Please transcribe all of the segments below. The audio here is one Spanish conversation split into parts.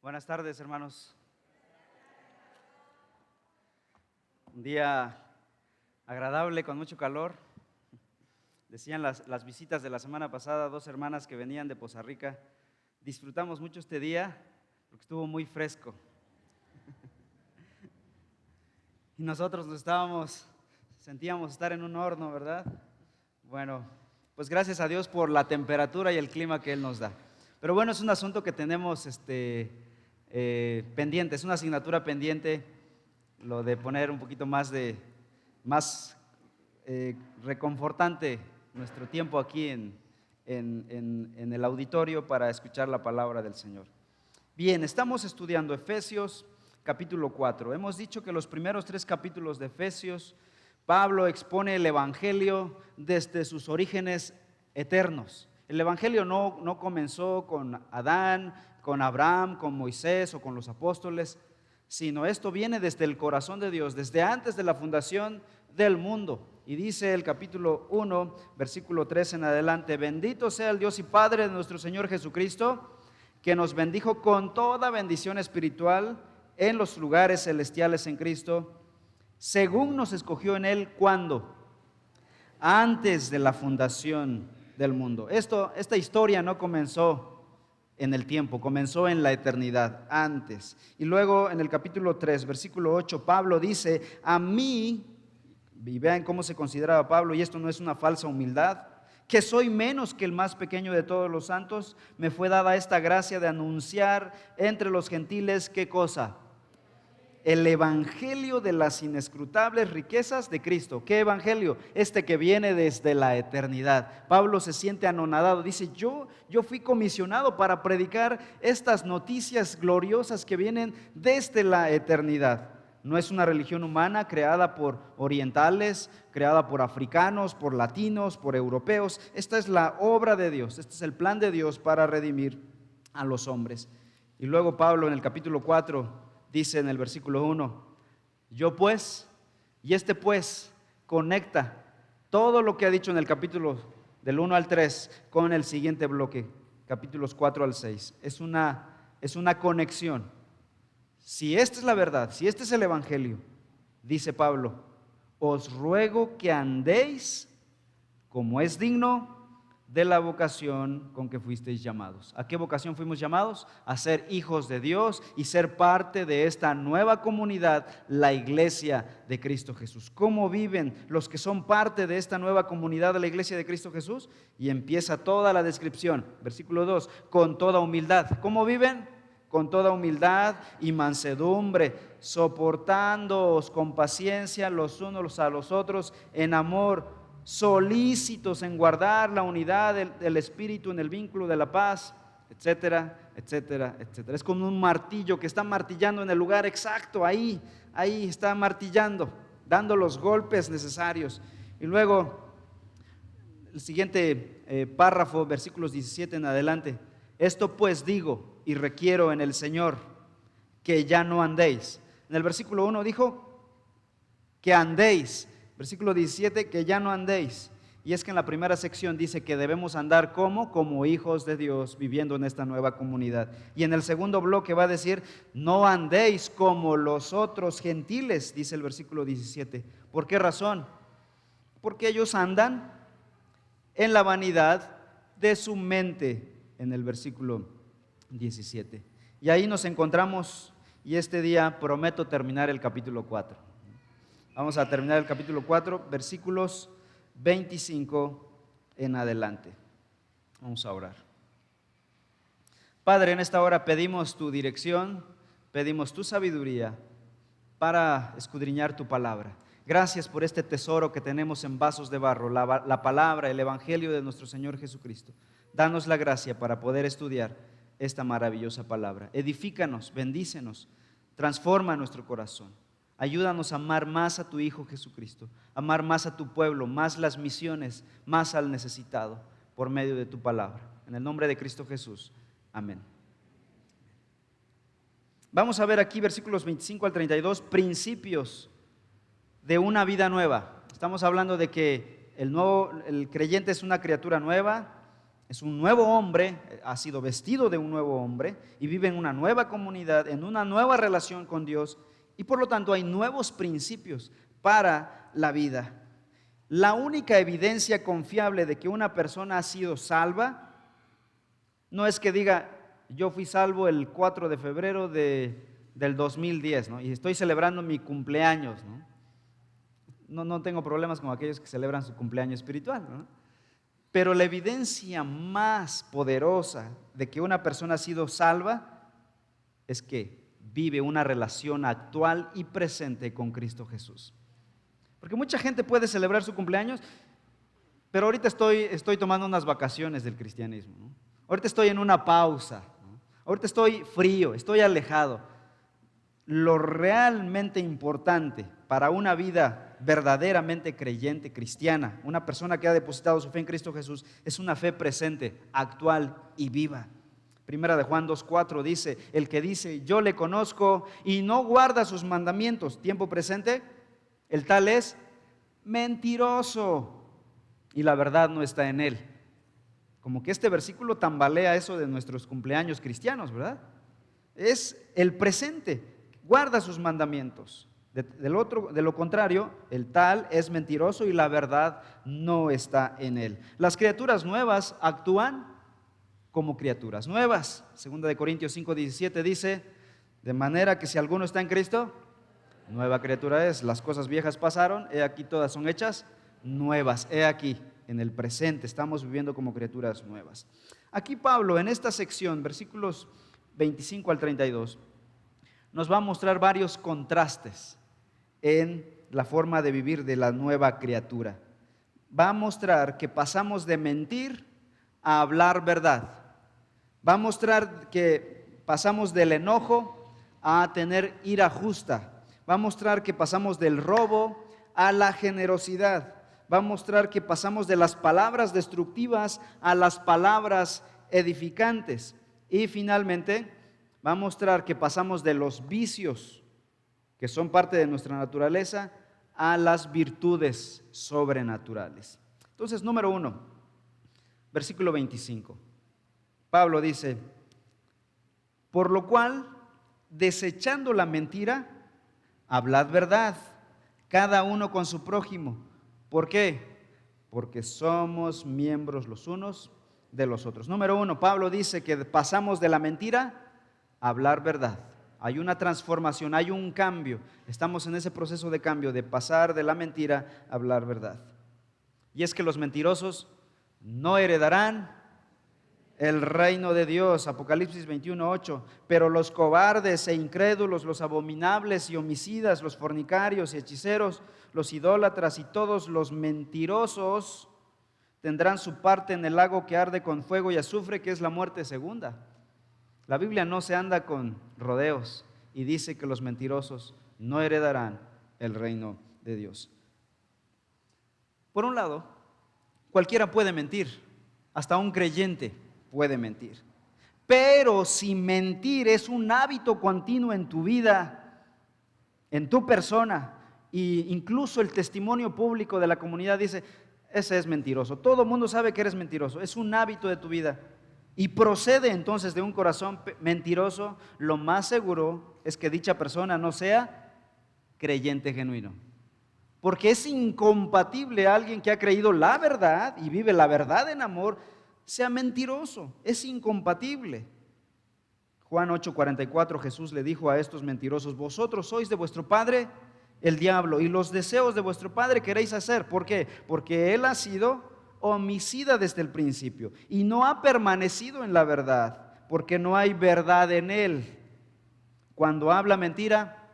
Buenas tardes, hermanos. Un día agradable con mucho calor. Decían las visitas de la semana pasada, 2 hermanas que venían de Poza Rica. Disfrutamos mucho este día porque estuvo muy fresco. Y nosotros sentíamos estar en un horno, ¿verdad? Bueno, pues gracias a Dios por la temperatura y el clima que Él nos da. Pero bueno, es un asunto que tenemos pendiente, es una asignatura pendiente, lo de poner un poquito más reconfortante nuestro tiempo aquí en el auditorio para escuchar la palabra del Señor. Bien, estamos estudiando Efesios capítulo 4. Hemos dicho que los primeros 3 capítulos de Efesios, Pablo expone el Evangelio desde sus orígenes eternos. El Evangelio no comenzó con Adán, con Abraham, con Moisés o con los apóstoles, sino esto viene desde el corazón de Dios, desde antes de la fundación del mundo. Y dice el capítulo 1, versículo 3 en adelante: bendito sea el Dios y Padre de nuestro Señor Jesucristo, que nos bendijo con toda bendición espiritual en los lugares celestiales en Cristo, según nos escogió en Él. ¿Cuándo? Antes de la fundación del mundo. Esta historia no comenzó en el tiempo, comenzó en la eternidad, antes. Y luego en el capítulo 3, versículo 8, Pablo dice: a mí, y vean cómo se consideraba Pablo, y esto no es una falsa humildad, que soy menos que el más pequeño de todos los santos, me fue dada esta gracia de anunciar entre los gentiles, ¿qué cosa? El evangelio de las inescrutables riquezas de Cristo. ¿Qué evangelio? Este que viene desde la eternidad. Pablo se siente anonadado, dice: yo fui comisionado para predicar estas noticias gloriosas que vienen desde la eternidad. No es una religión humana creada por orientales, creada por africanos, por latinos, por europeos. Esta es la obra de Dios, este es el plan de Dios para redimir a los hombres. Y luego Pablo en el capítulo 4 dice en el versículo 1, yo pues, y pues conecta todo lo que ha dicho en el capítulo del 1 al 3 con el siguiente bloque, capítulos 4 al 6. Es una conexión. Si esta es la verdad, si este es el evangelio, dice Pablo, os ruego que andéis como es digno de la vocación con que fuisteis llamados. ¿A qué vocación fuimos llamados? A ser hijos de Dios y ser parte de esta nueva comunidad, la iglesia de Cristo Jesús. ¿Cómo viven los que son parte de esta nueva comunidad de la iglesia de Cristo Jesús? Y empieza toda la descripción, versículo 2, con toda humildad. ¿Cómo viven? Con toda humildad y mansedumbre, soportándoos con paciencia los unos a los otros en amor, solícitos en guardar la unidad del Espíritu en el vínculo de la paz, etcétera, etcétera, etcétera. Es como un martillo que está martillando en el lugar exacto, ahí está martillando, dando los golpes necesarios. Y luego, el siguiente párrafo, versículos 17 en adelante: esto pues digo y requiero en el Señor, que ya no andéis. En el versículo 1 dijo que andéis. Versículo 17, que ya no andéis. Y es que en la primera sección dice que debemos andar como hijos de Dios, viviendo en esta nueva comunidad. Y en el segundo bloque va a decir, no andéis como los otros gentiles, dice el versículo 17. ¿Por qué razón? Porque ellos andan en la vanidad de su mente, en el versículo 17. Y ahí nos encontramos, y este día prometo terminar el capítulo 4. Vamos a terminar el capítulo 4, versículos 25 en adelante. Vamos a orar. Padre, en esta hora pedimos tu dirección, pedimos tu sabiduría para escudriñar tu palabra. Gracias por este tesoro que tenemos en vasos de barro, la palabra, el evangelio de nuestro Señor Jesucristo. Danos la gracia para poder estudiar esta maravillosa palabra. Edifícanos, bendícenos, transforma nuestro corazón. Ayúdanos a amar más a tu Hijo Jesucristo, amar más a tu pueblo, más las misiones, más al necesitado, por medio de tu palabra. En el nombre de Cristo Jesús. Amén. Vamos a ver aquí versículos 25 al 32, principios de una vida nueva. Estamos hablando de que el creyente es una criatura nueva, Es un nuevo hombre, ha sido vestido de un nuevo hombre y vive en una nueva comunidad, en una nueva relación con Dios, y por lo tanto hay nuevos principios para la vida. La única evidencia confiable de que una persona ha sido salva no es que diga: yo fui salvo el 4 de febrero del 2010, ¿no? Y estoy celebrando mi cumpleaños, ¿no? No tengo problemas con aquellos que celebran su cumpleaños espiritual, ¿no? Pero la evidencia más poderosa de que una persona ha sido salva es que vive una relación actual y presente con Cristo Jesús. Porque mucha gente puede celebrar su cumpleaños, pero ahorita estoy tomando unas vacaciones del cristianismo, ¿no? Ahorita estoy en una pausa, ¿no? Ahorita estoy frío, estoy alejado. Lo realmente importante para una vida verdaderamente creyente, cristiana, una persona que ha depositado su fe en Cristo Jesús, es una fe presente, actual y viva. Primera de Juan 2:4 dice: el que dice yo le conozco y no guarda sus mandamientos, tiempo presente, el tal es mentiroso y la verdad no está en él. Como que este versículo tambalea eso de nuestros cumpleaños cristianos, ¿verdad? Es el presente, guarda sus mandamientos. De lo contrario, el tal es mentiroso y la verdad no está en él. Las criaturas nuevas actúan como criaturas nuevas. Segunda de Corintios 5:17 dice: de manera que si alguno está en Cristo, nueva criatura es. Las cosas viejas pasaron, he aquí todas son hechas nuevas. He aquí, en el presente estamos viviendo como criaturas nuevas. Aquí Pablo, en esta sección, versículos 25 al 32, nos va a mostrar varios contrastes en la forma de vivir de la nueva criatura. Va a mostrar que pasamos de mentir a hablar verdad. Va a mostrar que pasamos del enojo a tener ira justa. Va a mostrar que pasamos del robo a la generosidad. Va a mostrar que pasamos de las palabras destructivas a las palabras edificantes. Y finalmente va a mostrar que pasamos de los vicios, que son parte de nuestra naturaleza, a las virtudes sobrenaturales. Entonces, número 1, versículo 25. Pablo dice: por lo cual, desechando la mentira, hablad verdad, cada uno con su prójimo. ¿Por qué? Porque somos miembros los unos de los otros. Número 1, Pablo dice que pasamos de la mentira a hablar verdad. Hay una transformación, hay un cambio. Estamos en ese proceso de cambio, de pasar de la mentira a hablar verdad. Y es que los mentirosos no heredarán el reino de Dios. Apocalipsis 21:8. Pero los cobardes e incrédulos, los abominables y homicidas, los fornicarios y hechiceros, los idólatras y todos los mentirosos tendrán su parte en el lago que arde con fuego y azufre, que es la muerte segunda. La Biblia no se anda con rodeos y dice que los mentirosos no heredarán el reino de Dios. Por un lado, cualquiera puede mentir, hasta un creyente puede mentir. Pero si mentir es un hábito continuo en tu vida, en tu persona, e incluso el testimonio público de la comunidad dice: ese es mentiroso, todo el mundo sabe que eres mentiroso, es un hábito de tu vida, y procede entonces de un corazón mentiroso, lo más seguro es que dicha persona no sea creyente genuino. Porque es incompatible alguien que ha creído la verdad y vive la verdad en amor sea mentiroso, es incompatible. Juan 8:44, Jesús le dijo a estos mentirosos: vosotros sois de vuestro padre el diablo, y los deseos de vuestro padre queréis hacer. ¿Por qué? Porque él ha sido homicida desde el principio y no ha permanecido en la verdad, porque no hay verdad en él. Cuando habla mentira,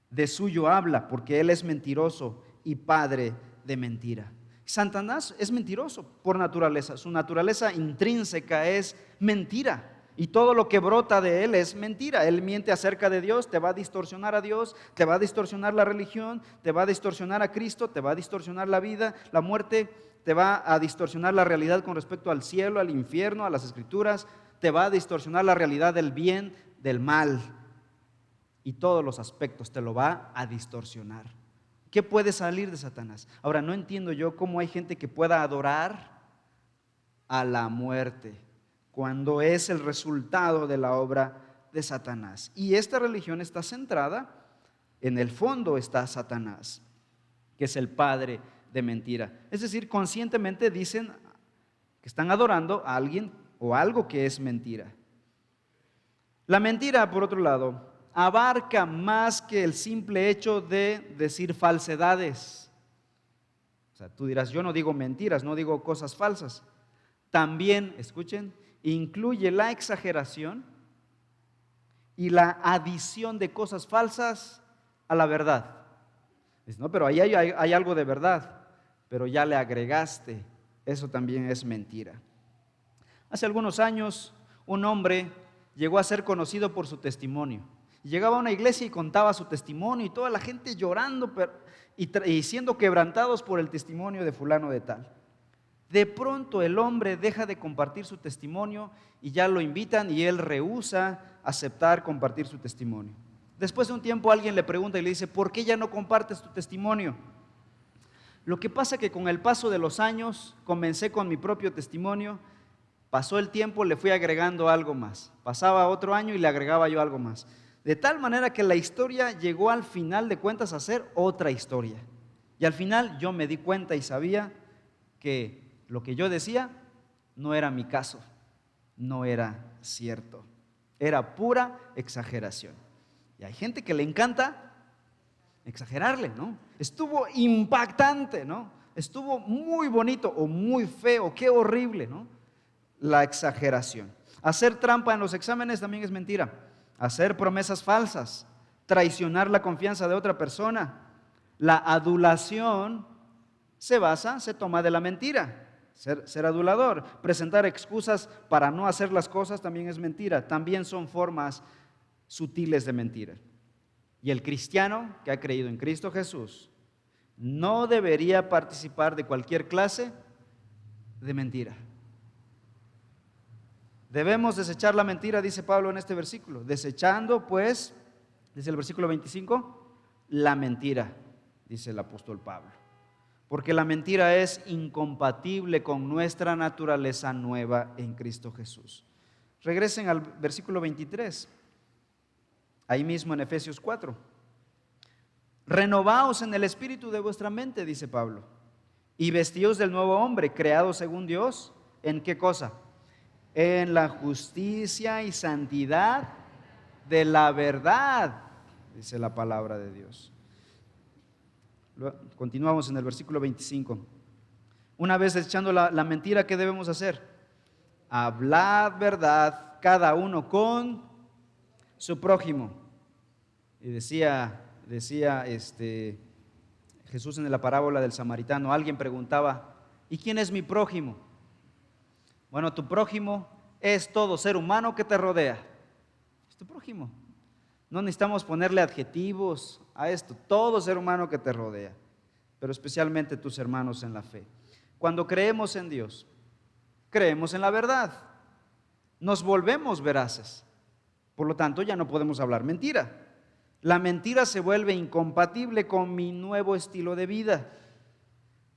de suyo habla, porque él es mentiroso y padre de mentira. Satanás es mentiroso por naturaleza, su naturaleza intrínseca es mentira. Y todo lo que brota de él es mentira. Él miente acerca de Dios, te va a distorsionar a Dios, te va a distorsionar la religión, te va a distorsionar a Cristo, te va a distorsionar la vida, la muerte, te va a distorsionar la realidad con respecto al cielo, al infierno, a las escrituras, te va a distorsionar la realidad del bien, del mal. Y todos los aspectos te lo va a distorsionar. ¿Qué puede salir de Satanás? Ahora, no entiendo yo cómo hay gente que pueda adorar a la muerte, cuando es el resultado de la obra de Satanás. Y esta religión está centrada, en el fondo está Satanás, que es el padre de mentira. Es decir, conscientemente dicen que están adorando a alguien o algo que es mentira. La mentira, por otro lado, abarca más que el simple hecho de decir falsedades. O sea, tú dirás, yo no digo mentiras, no digo cosas falsas. También, escuchen, incluye la exageración y la adición de cosas falsas a la verdad. Dices, no, pero ahí hay algo de verdad, pero ya le agregaste, eso también es mentira. Hace algunos años, un hombre llegó a ser conocido por su testimonio. Llegaba a una iglesia y contaba su testimonio y toda la gente llorando y siendo quebrantados por el testimonio de fulano de tal. De pronto el hombre deja de compartir su testimonio y ya lo invitan y él rehúsa aceptar compartir su testimonio. Después de un tiempo alguien le pregunta y le dice, ¿por qué ya no compartes tu testimonio? Lo que pasa es que con el paso de los años comencé con mi propio testimonio, pasó el tiempo, le fui agregando algo más. Pasaba otro año y le agregaba yo algo más. De tal manera que la historia llegó al final de cuentas a ser otra historia. Y al final yo me di cuenta y sabía que lo que yo decía no era mi caso, no era cierto, era pura exageración. Y hay gente que le encanta exagerarle, ¿no? Estuvo impactante, ¿no? Estuvo muy bonito o muy feo, qué horrible, ¿no? La exageración. Hacer trampa en los exámenes también es mentira. Hacer promesas falsas, traicionar la confianza de otra persona. La adulación se toma de la mentira. Ser adulador, presentar excusas para no hacer las cosas también es mentira. También son formas sutiles de mentira. Y el cristiano que ha creído en Cristo Jesús no debería participar de cualquier clase de mentira. Debemos desechar la mentira, dice Pablo en este versículo. Desechando, pues, dice el versículo 25, la mentira, dice el apóstol Pablo. Porque la mentira es incompatible con nuestra naturaleza nueva en Cristo Jesús. Regresen al versículo 23, ahí mismo en Efesios 4. Renovaos en el espíritu de vuestra mente, dice Pablo, y vestíos del nuevo hombre, creado según Dios. ¿En qué cosa? En la justicia y santidad de la verdad, dice la palabra de Dios. Continuamos en el versículo 25. Una vez echando la mentira, ¿qué debemos hacer? Hablad verdad cada uno con su prójimo. Y decía Jesús en la parábola del samaritano, alguien preguntaba, ¿y quién es mi prójimo? Bueno, tu prójimo es todo ser humano que te rodea. Es tu prójimo. No necesitamos ponerle adjetivos a esto, todo ser humano que te rodea, pero especialmente tus hermanos en la fe. Cuando creemos en Dios, creemos en la verdad, nos volvemos veraces. Por lo tanto, ya no podemos hablar mentira. La mentira se vuelve incompatible con mi nuevo estilo de vida.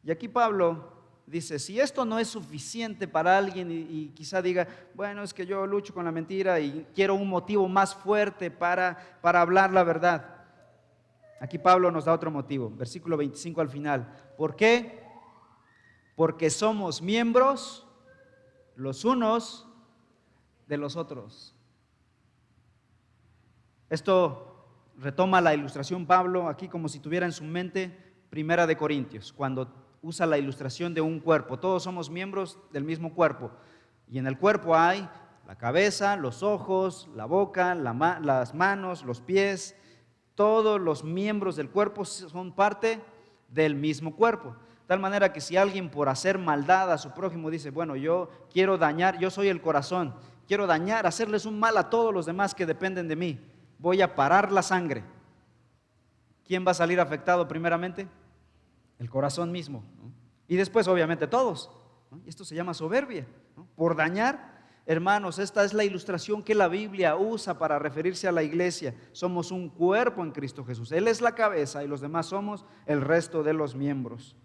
Y aquí Pablo dice, si esto no es suficiente para alguien y quizá diga, bueno, es que yo lucho con la mentira y quiero un motivo más fuerte para hablar la verdad. Aquí Pablo nos da otro motivo, versículo 25 al final. ¿Por qué? Porque somos miembros los unos de los otros. Esto retoma la ilustración Pablo aquí como si tuviera en su mente Primera de Corintios, cuando usa la ilustración de un cuerpo. Todos somos miembros del mismo cuerpo y en el cuerpo hay la cabeza, los ojos, la boca, las manos, los pies. Todos los miembros del cuerpo son parte del mismo cuerpo. De tal manera que si alguien por hacer maldad a su prójimo dice, bueno, yo quiero dañar, yo soy el corazón, quiero dañar, hacerles un mal a todos los demás que dependen de mí, voy a parar la sangre. ¿Quién va a salir afectado primeramente? El corazón mismo, ¿no? Y después obviamente todos, ¿no? Esto se llama soberbia, ¿no? Por dañar. Hermanos, esta es la ilustración que la Biblia usa para referirse a la iglesia. Somos un cuerpo en Cristo Jesús. Él es la cabeza y los demás somos el resto de los miembros.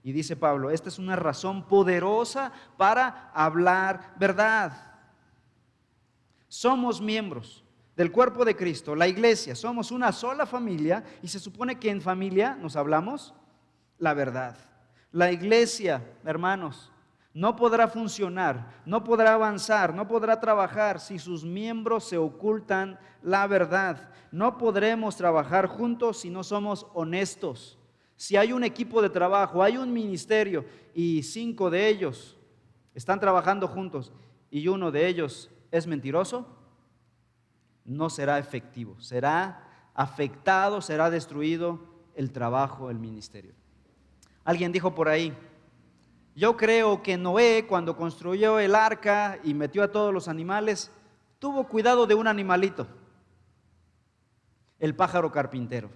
Y dice Pablo, esta es una razón poderosa para hablar verdad. Somos miembros del cuerpo de Cristo, la iglesia, somos una sola familia y se supone que en familia nos hablamos la verdad. La iglesia, hermanos, no podrá funcionar, no podrá avanzar, no podrá trabajar si sus miembros se ocultan la verdad. No podremos trabajar juntos si no somos honestos. Si hay un equipo de trabajo, hay un ministerio y 5 de ellos están trabajando juntos y uno de ellos es mentiroso, no será efectivo, será afectado, será destruido el trabajo, el ministerio. Alguien dijo por ahí, yo creo que Noé, cuando construyó el arca y metió a todos los animales, tuvo cuidado de un animalito, el pájaro carpintero,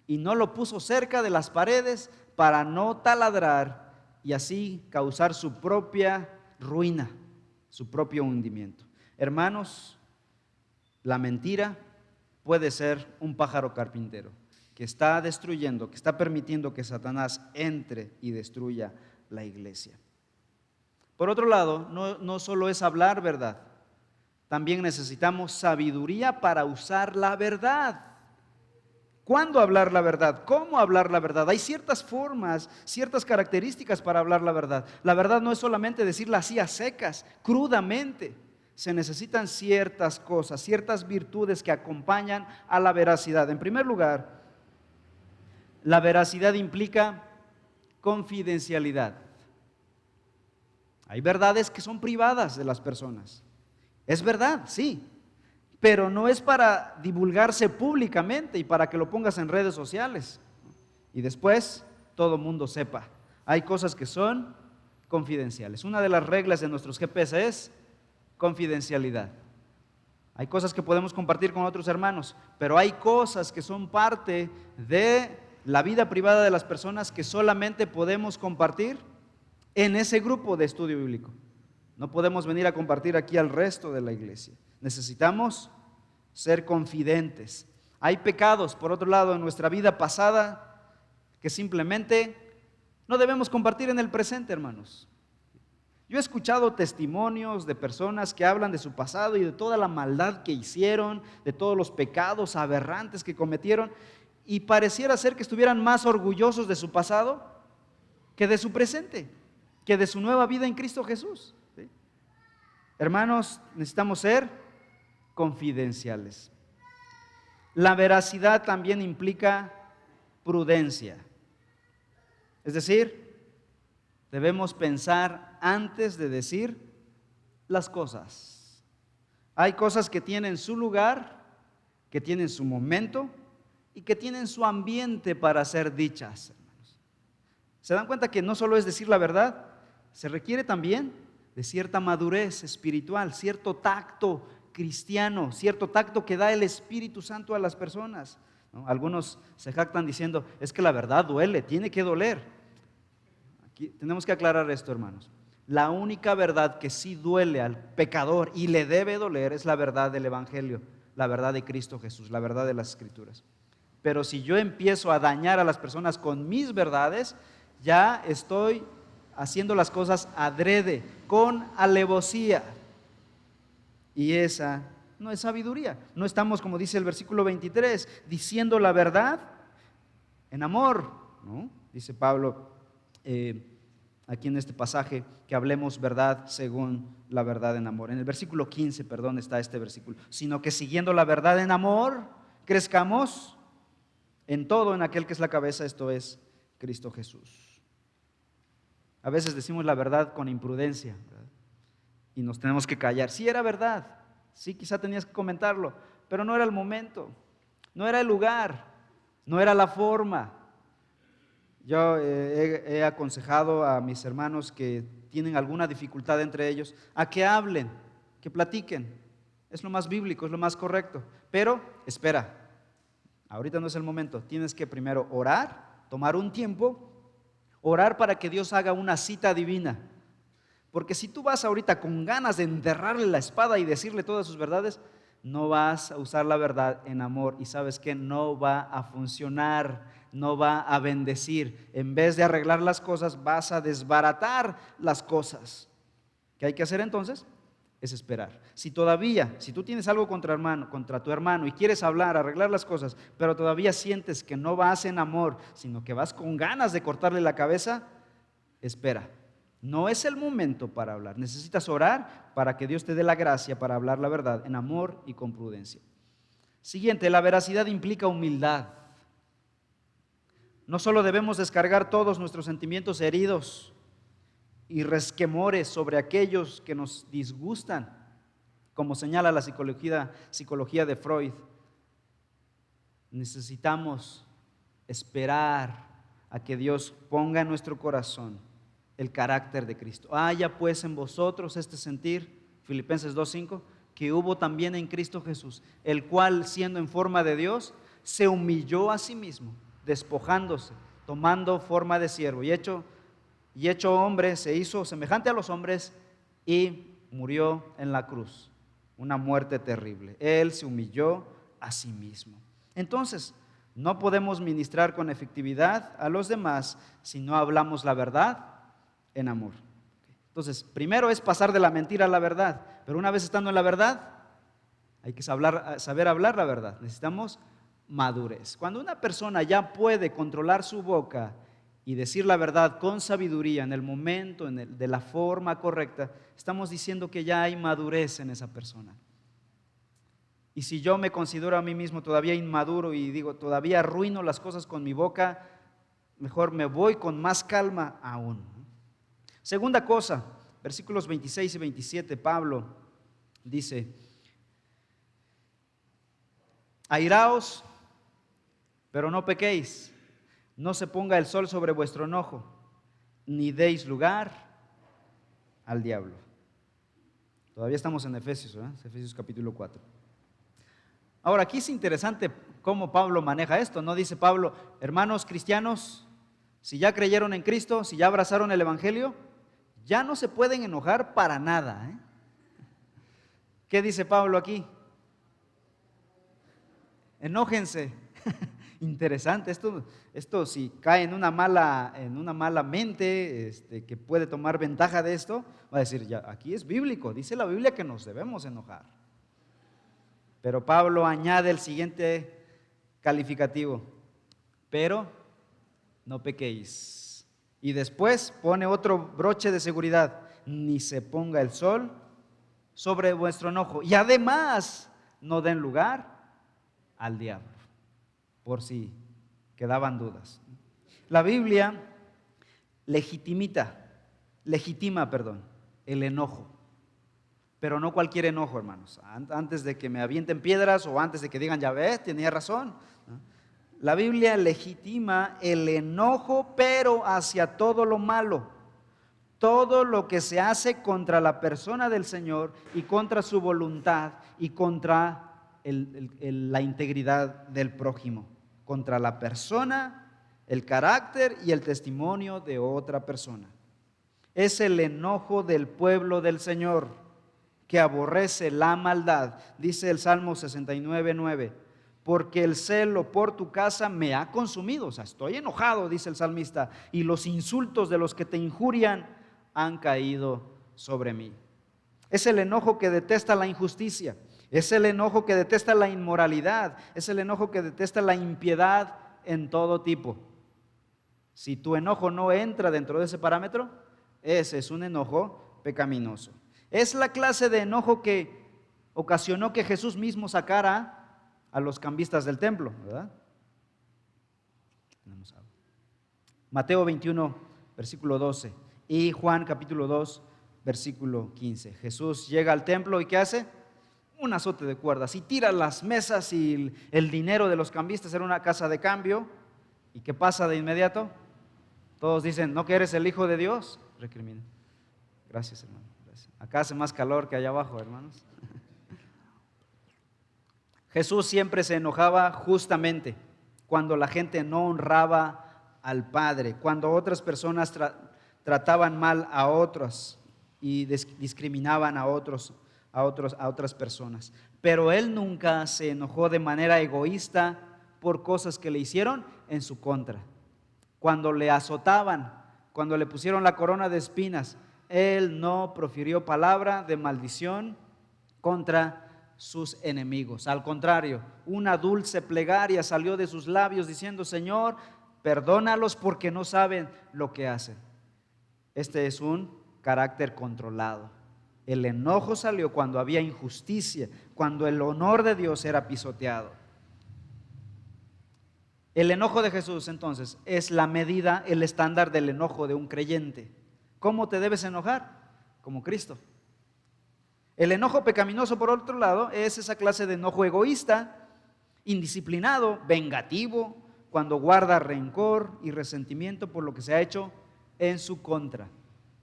y no lo puso cerca de las paredes para no taladrar y así causar su propia ruina, su propio hundimiento. Hermanos, la mentira puede ser un pájaro carpintero que está destruyendo, que está permitiendo que Satanás entre y destruya la iglesia. Por otro lado, no solo es hablar verdad, también necesitamos sabiduría para usar la verdad. ¿Cuándo hablar la verdad? ¿Cómo hablar la verdad? Hay ciertas formas, ciertas características para hablar la verdad. La verdad no es solamente decirla así a secas, crudamente. Se necesitan ciertas cosas, ciertas virtudes que acompañan a la veracidad. En primer lugar, la veracidad implica confidencialidad. Hay verdades que son privadas de las personas. Es verdad, sí, pero no es para divulgarse públicamente y para que lo pongas en redes sociales y después todo mundo sepa. Hay cosas que son confidenciales. Una de las reglas de nuestros GPS es confidencialidad. Hay cosas que podemos compartir con otros hermanos, pero hay cosas que son parte de la vida privada de las personas que solamente podemos compartir en ese grupo de estudio bíblico. No podemos venir a compartir aquí al resto de la iglesia. Necesitamos ser confidentes. Hay pecados, por otro lado, en nuestra vida pasada que simplemente no debemos compartir en el presente, hermanos. Yo he escuchado testimonios de personas que hablan de su pasado y de toda la maldad que hicieron, de todos los pecados aberrantes que cometieron, y pareciera ser que estuvieran más orgullosos de su pasado que de su presente, que de su nueva vida en Cristo Jesús. ¿Sí? Hermanos, necesitamos ser confidenciales. La veracidad también implica prudencia. Es decir, debemos pensar antes de decir las cosas. Hay cosas que tienen su lugar, que tienen su momento y que tienen su ambiente para ser dichas, hermanos. ¿Se dan cuenta que no solo es decir la verdad? Se requiere también de cierta madurez espiritual, cierto tacto cristiano, cierto tacto que da el Espíritu Santo a las personas, ¿no? Algunos se jactan diciendo, es que la verdad duele, tiene que doler. Aquí tenemos que aclarar esto, hermanos. La única verdad que sí duele al pecador y le debe doler es la verdad del Evangelio, la verdad de Cristo Jesús, la verdad de las Escrituras. Pero si yo empiezo a dañar a las personas con mis verdades, ya estoy haciendo las cosas adrede, con alevosía. Y esa no es sabiduría. No estamos, como dice el versículo 23, diciendo la verdad en amor, ¿no? Dice Pablo aquí en este pasaje que hablemos verdad según la verdad en amor. En el versículo 15, perdón, está este versículo. Sino que siguiendo la verdad en amor, crezcamos en todo en aquel que es la cabeza, esto es Cristo Jesús. A veces decimos la verdad con imprudencia, ¿verdad? Y nos tenemos que callar. Sí era verdad, sí quizá tenías que comentarlo, pero no era el momento, no era el lugar, no era la forma. Yo he aconsejado a mis hermanos que tienen alguna dificultad entre ellos a que hablen, que platiquen. Es lo más bíblico, es lo más correcto. Pero espera, ahorita no es el momento. Tienes que primero orar, tomar un tiempo, orar para que Dios haga una cita divina. Porque si tú vas ahorita con ganas de enterrarle la espada y decirle todas sus verdades, no vas a usar la verdad en amor y sabes que no va a funcionar, no va a bendecir. En vez de arreglar las cosas, vas a desbaratar las cosas. ¿Qué hay que hacer entonces? Es esperar. Si tú tienes algo contra tu hermano y quieres hablar, arreglar las cosas, pero todavía sientes que no vas en amor, sino que vas con ganas de cortarle la cabeza, espera. No es el momento para hablar. Necesitas orar para que Dios te dé la gracia para hablar la verdad en amor y con prudencia. Siguiente, la veracidad implica humildad. No solo debemos descargar todos nuestros sentimientos heridos y resquemores sobre aquellos que nos disgustan, como señala la psicología de Freud. Necesitamos esperar a que Dios ponga en nuestro corazón el carácter de Cristo. Haya pues en vosotros este sentir, Filipenses 2:5, que hubo también en Cristo Jesús, el cual siendo en forma de Dios, se humilló a sí mismo, despojándose, tomando forma de siervo y hecho hombre, se hizo semejante a los hombres y murió en la cruz, una muerte terrible. Él se humilló a sí mismo. Entonces, no podemos ministrar con efectividad a los demás si no hablamos la verdad en amor. Entonces, primero es pasar de la mentira a la verdad, pero una vez estando en la verdad, hay que saber hablar la verdad. Necesitamos madurez. Cuando una persona ya puede controlar su boca y decir la verdad con sabiduría en el momento, de la forma correcta, estamos diciendo que ya hay madurez en esa persona. Y si yo me considero a mí mismo todavía inmaduro y digo, todavía arruino las cosas con mi boca, mejor me voy con más calma aún. Segunda cosa, versículos 26 y 27, Pablo dice: airaos, pero no pequéis, no se ponga el sol sobre vuestro enojo, ni deis lugar al diablo. Todavía estamos en Efesios, Efesios capítulo 4. Ahora, aquí es interesante cómo Pablo maneja esto. No dice Pablo, hermanos cristianos, si ya creyeron en Cristo, si ya abrazaron el Evangelio, ya no se pueden enojar para nada. ¿Qué dice Pablo aquí? Enójense. Interesante, esto si cae en una mala mente que puede tomar ventaja de esto, va a decir, ya, aquí es bíblico, dice la Biblia que nos debemos enojar. Pero Pablo añade el siguiente calificativo: pero no pequéis. Y después pone otro broche de seguridad: ni se ponga el sol sobre vuestro enojo. Y además, no den lugar al diablo, por si quedaban dudas. La Biblia legitima, el enojo, pero no cualquier enojo, hermanos. Antes de que me avienten piedras o antes de que digan, ya ves, tenía razón. La Biblia legitima el enojo, pero hacia todo lo malo, todo lo que se hace contra la persona del Señor y contra su voluntad y contra la integridad del prójimo, contra la persona, el carácter y el testimonio de otra persona. Es el enojo del pueblo del Señor que aborrece la maldad. Dice el Salmo 69:9, porque el celo por tu casa me ha consumido. O sea, estoy enojado, dice el salmista, y los insultos de los que te injurian han caído sobre mí. Es el enojo que detesta la injusticia. Es el enojo que detesta la inmoralidad. Es el enojo que detesta la impiedad en todo tipo. Si tu enojo no entra dentro de ese parámetro, ese es un enojo pecaminoso. Es la clase de enojo que ocasionó que Jesús mismo sacara a los cambistas del templo, ¿verdad? Mateo 21, versículo 12, y Juan capítulo 2, versículo 15. Jesús llega al templo y ¿qué hace? Un azote de cuerdas y tira las mesas y el dinero de los cambistas. Era una casa de cambio. ¿Y qué pasa de inmediato? Todos dicen, ¿no que eres el Hijo de Dios? Recriminan. Gracias, hermano. Gracias. Acá hace más calor que allá abajo, hermanos. Jesús siempre se enojaba justamente cuando la gente no honraba al Padre, cuando otras personas trataban mal a otros y discriminaban a otros a otras personas. Pero él nunca se enojó de manera egoísta por cosas que le hicieron en su contra. Cuando le azotaban, cuando le pusieron la corona de espinas, él no profirió palabra de maldición contra sus enemigos. Al contrario, una dulce plegaria salió de sus labios diciendo: Señor, perdónalos porque no saben lo que hacen. Este es un carácter controlado. El enojo salió cuando había injusticia, cuando el honor de Dios era pisoteado. El enojo de Jesús, entonces, es la medida, el estándar del enojo de un creyente. ¿Cómo te debes enojar? Como Cristo. El enojo pecaminoso, por otro lado, es esa clase de enojo egoísta, indisciplinado, vengativo, cuando guarda rencor y resentimiento por lo que se ha hecho en su contra.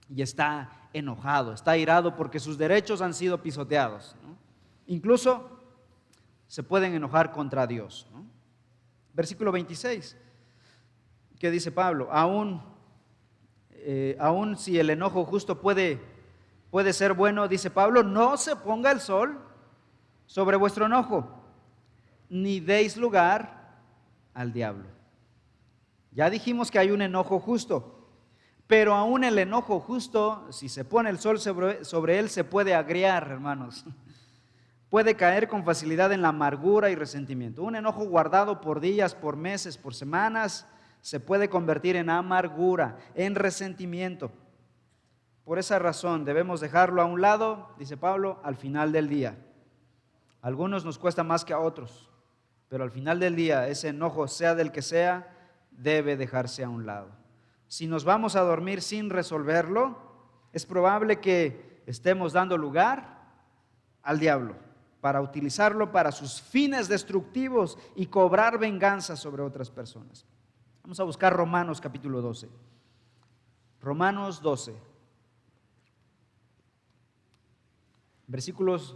Y está enojado, está irado porque sus derechos han sido pisoteados, ¿no? Incluso se pueden enojar contra Dios, ¿no? Versículo 26, ¿qué dice Pablo? Aún si el enojo justo puede ser bueno, dice Pablo, no se ponga el sol sobre vuestro enojo, ni deis lugar al diablo. Ya dijimos que hay un enojo justo, pero aún el enojo justo, si se pone el sol sobre él, se puede agriar, hermanos. Puede caer con facilidad en la amargura y resentimiento. Un enojo guardado por días, por meses, por semanas, se puede convertir en amargura, en resentimiento. Por esa razón debemos dejarlo a un lado, dice Pablo, al final del día. A algunos nos cuesta más que a otros, pero al final del día ese enojo, sea del que sea, debe dejarse a un lado. Si nos vamos a dormir sin resolverlo, es probable que estemos dando lugar al diablo para utilizarlo para sus fines destructivos y cobrar venganza sobre otras personas. Vamos a buscar Romanos capítulo 12. Romanos 12, versículos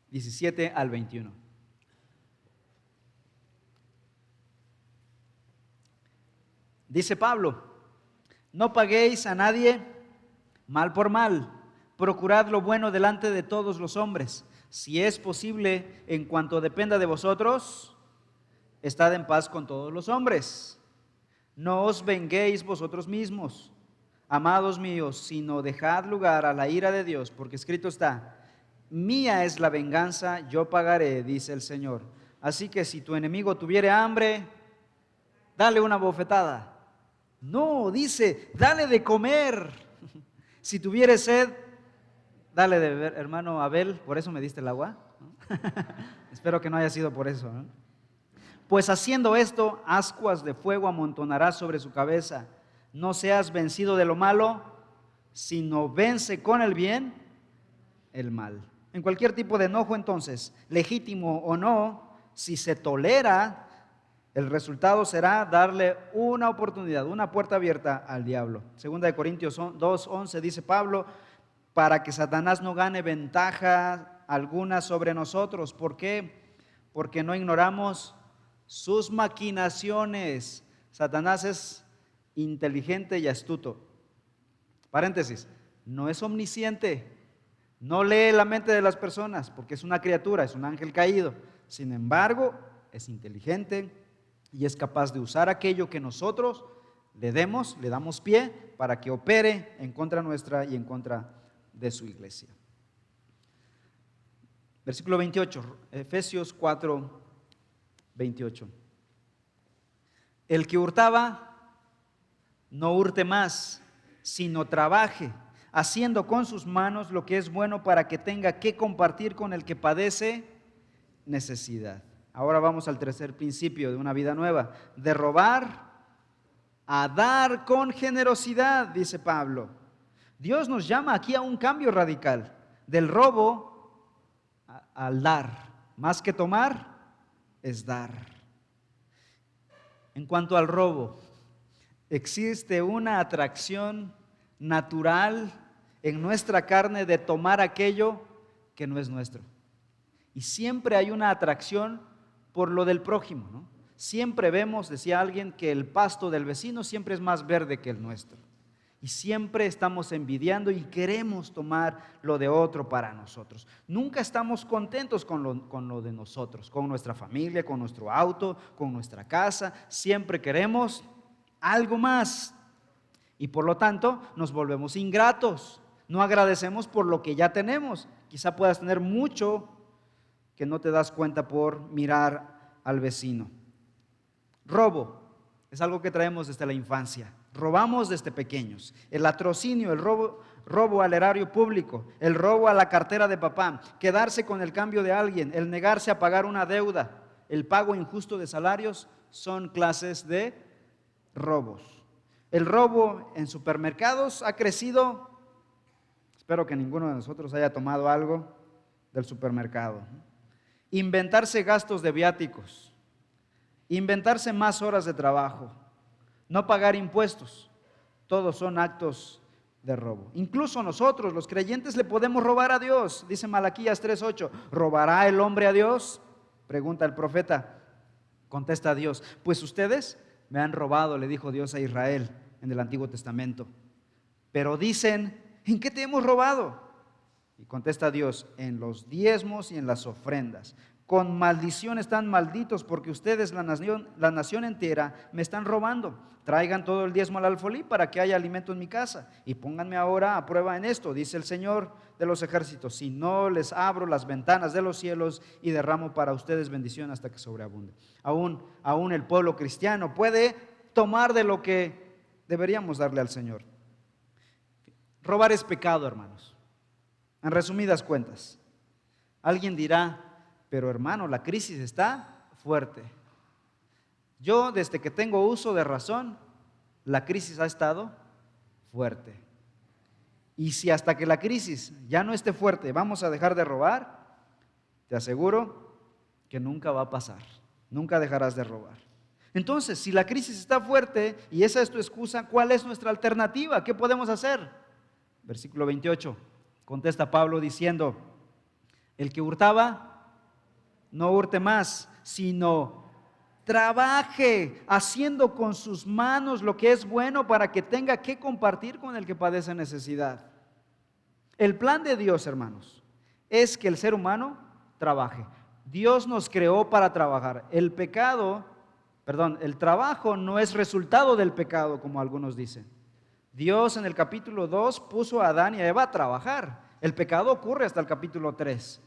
17 al 21. Dice Pablo: no paguéis a nadie mal por mal, procurad lo bueno delante de todos los hombres. Si es posible, en cuanto dependa de vosotros, estad en paz con todos los hombres. No os venguéis vosotros mismos, amados míos, sino dejad lugar a la ira de Dios, porque escrito está: mía es la venganza, yo pagaré, dice el Señor. Así que si tu enemigo tuviere hambre, dale una bofetada. No, dice, dale de comer. Si tuviere sed, dale de beber. Hermano Abel, ¿por eso me diste el agua? ¿No? Espero que no haya sido por eso, ¿no? Pues haciendo esto, ascuas de fuego amontonarás sobre su cabeza. No seas vencido de lo malo, sino vence con el bien el mal. En cualquier tipo de enojo, entonces, legítimo o no, si se tolera, el resultado será darle una oportunidad, una puerta abierta al diablo. Segunda de Corintios 2:11 dice Pablo: para que Satanás no gane ventaja alguna sobre nosotros. ¿Por qué? Porque no ignoramos sus maquinaciones. Satanás es inteligente y astuto. Paréntesis, no es omnisciente, no lee la mente de las personas porque es una criatura, es un ángel caído. Sin embargo, es inteligente y es capaz de usar aquello que nosotros le damos pie para que opere en contra nuestra y en contra de su iglesia. Versículo 28, Efesios 4:28. El que hurtaba, no hurte más, sino trabaje, haciendo con sus manos lo que es bueno para que tenga que compartir con el que padece necesidad. Ahora vamos al tercer principio de una vida nueva: de robar a dar con generosidad, dice Pablo. Dios nos llama aquí a un cambio radical, del robo al dar. Más que tomar, es dar. En cuanto al robo, existe una atracción natural en nuestra carne de tomar aquello que no es nuestro. Y siempre hay una atracción por lo del prójimo, ¿no? Siempre vemos, decía alguien, que el pasto del vecino siempre es más verde que el nuestro. Y siempre estamos envidiando y queremos tomar lo de otro para nosotros. Nunca estamos contentos con lo de nosotros, con nuestra familia, con nuestro auto, con nuestra casa. Siempre queremos algo más. Y por lo tanto nos volvemos ingratos. No agradecemos por lo que ya tenemos. Quizá puedas tener mucho que no te das cuenta por mirar al vecino. Robo es algo que traemos desde la infancia. Robamos desde pequeños. El latrocinio, el robo al erario público, el robo a la cartera de papá, quedarse con el cambio de alguien, el negarse a pagar una deuda, el pago injusto de salarios, son clases de robos. El robo en supermercados ha crecido. Espero que ninguno de nosotros haya tomado algo del supermercado. Inventarse gastos de viáticos, inventarse más horas de trabajo, no pagar impuestos, todos son actos de robo. Incluso nosotros, los creyentes, le podemos robar a Dios. Dice Malaquías 3:8, ¿robará el hombre a Dios? Pregunta el profeta. Contesta a Dios, pues ustedes me han robado, le dijo Dios a Israel en el Antiguo Testamento. Pero dicen, ¿en qué te hemos robado? Y contesta Dios, en los diezmos y en las ofrendas. Con maldición están malditos porque ustedes, la nación entera, me están robando. Traigan todo el diezmo al alfolí para que haya alimento en mi casa. Y pónganme ahora a prueba en esto, dice el Señor de los ejércitos, si no les abro las ventanas de los cielos y derramo para ustedes bendición hasta que sobreabunde. Aún el pueblo cristiano puede tomar de lo que deberíamos darle al Señor. Robar es pecado, hermanos. En resumidas cuentas, alguien dirá, pero hermano, la crisis está fuerte. Yo desde que tengo uso de razón, la crisis ha estado fuerte. Y si hasta que la crisis ya no esté fuerte vamos a dejar de robar, te aseguro que nunca va a pasar. Nunca dejarás de robar. Entonces, si la crisis está fuerte y esa es tu excusa, ¿cuál es nuestra alternativa? ¿Qué podemos hacer? Versículo 28, contesta Pablo diciendo, el que hurtaba, no hurte más, sino trabaje haciendo con sus manos lo que es bueno para que tenga que compartir con el que padece necesidad. El plan de Dios, hermanos, es que el ser humano trabaje. Dios nos creó para trabajar. El trabajo no es resultado del pecado, como algunos dicen. Dios en el capítulo 2 puso a Adán y a Eva a trabajar. El pecado ocurre hasta el capítulo 3.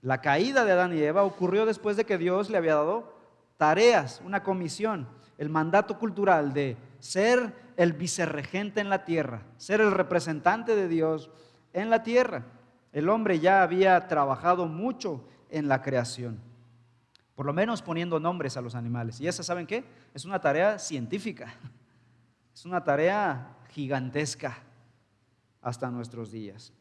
La caída de Adán y Eva ocurrió después de que Dios le había dado tareas, una comisión, el mandato cultural de ser el vicerregente en la tierra, ser el representante de Dios en la tierra. El hombre ya había trabajado mucho en la creación, por lo menos poniendo nombres a los animales. Y esa, ¿saben qué? Es una tarea científica, es una tarea gigantesca hasta nuestros días.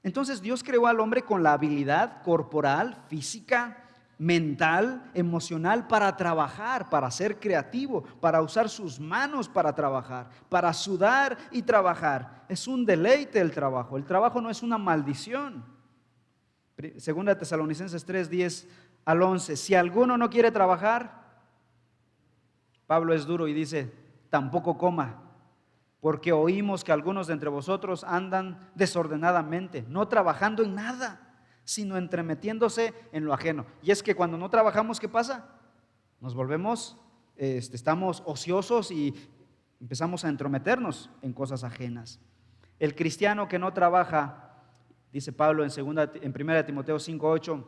Entonces Dios creó al hombre con la habilidad corporal, física, mental, emocional para trabajar, para ser creativo, para usar sus manos para trabajar, para sudar y trabajar. Es un deleite el trabajo. El trabajo no es una maldición. Segunda Tesalonicenses 3:10 al 11. Si alguno no quiere trabajar, Pablo es duro y dice, tampoco coma. Porque oímos que algunos de entre vosotros andan desordenadamente, no trabajando en nada, sino entremetiéndose en lo ajeno. Y es que cuando no trabajamos, ¿qué pasa? Nos volvemos, estamos ociosos y empezamos a entrometernos en cosas ajenas. El cristiano que no trabaja, dice Pablo en 1 Timoteo 5:8,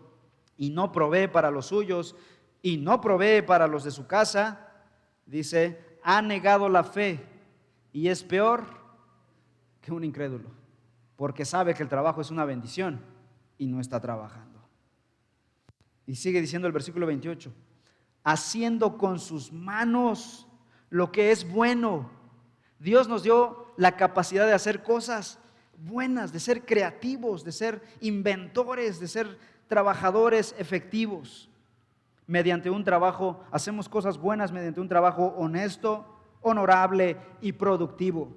y no provee para los suyos, y no provee para los de su casa, dice, ha negado la fe. Y es peor que un incrédulo, porque sabe que el trabajo es una bendición y no está trabajando. Y sigue diciendo el versículo 28, haciendo con sus manos lo que es bueno. Dios nos dio la capacidad de hacer cosas buenas, de ser creativos, de ser inventores, de ser trabajadores efectivos. Mediante un trabajo, hacemos cosas buenas mediante un trabajo honesto, honorable y productivo.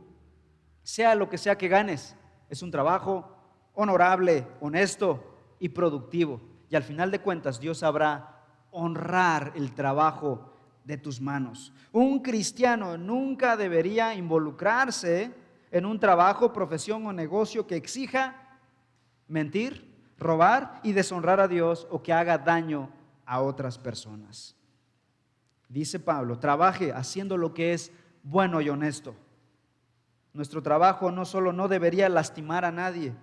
Sea lo que sea que ganes, es un trabajo honorable, honesto y productivo. Y al final de cuentas, Dios sabrá honrar el trabajo de tus manos. Un cristiano nunca debería involucrarse en un trabajo, profesión o negocio que exija mentir, robar y deshonrar a Dios o que haga daño a otras personas. Dice Pablo, trabaje haciendo lo que es bueno y honesto. Nuestro trabajo no solo no debería lastimar a nadie,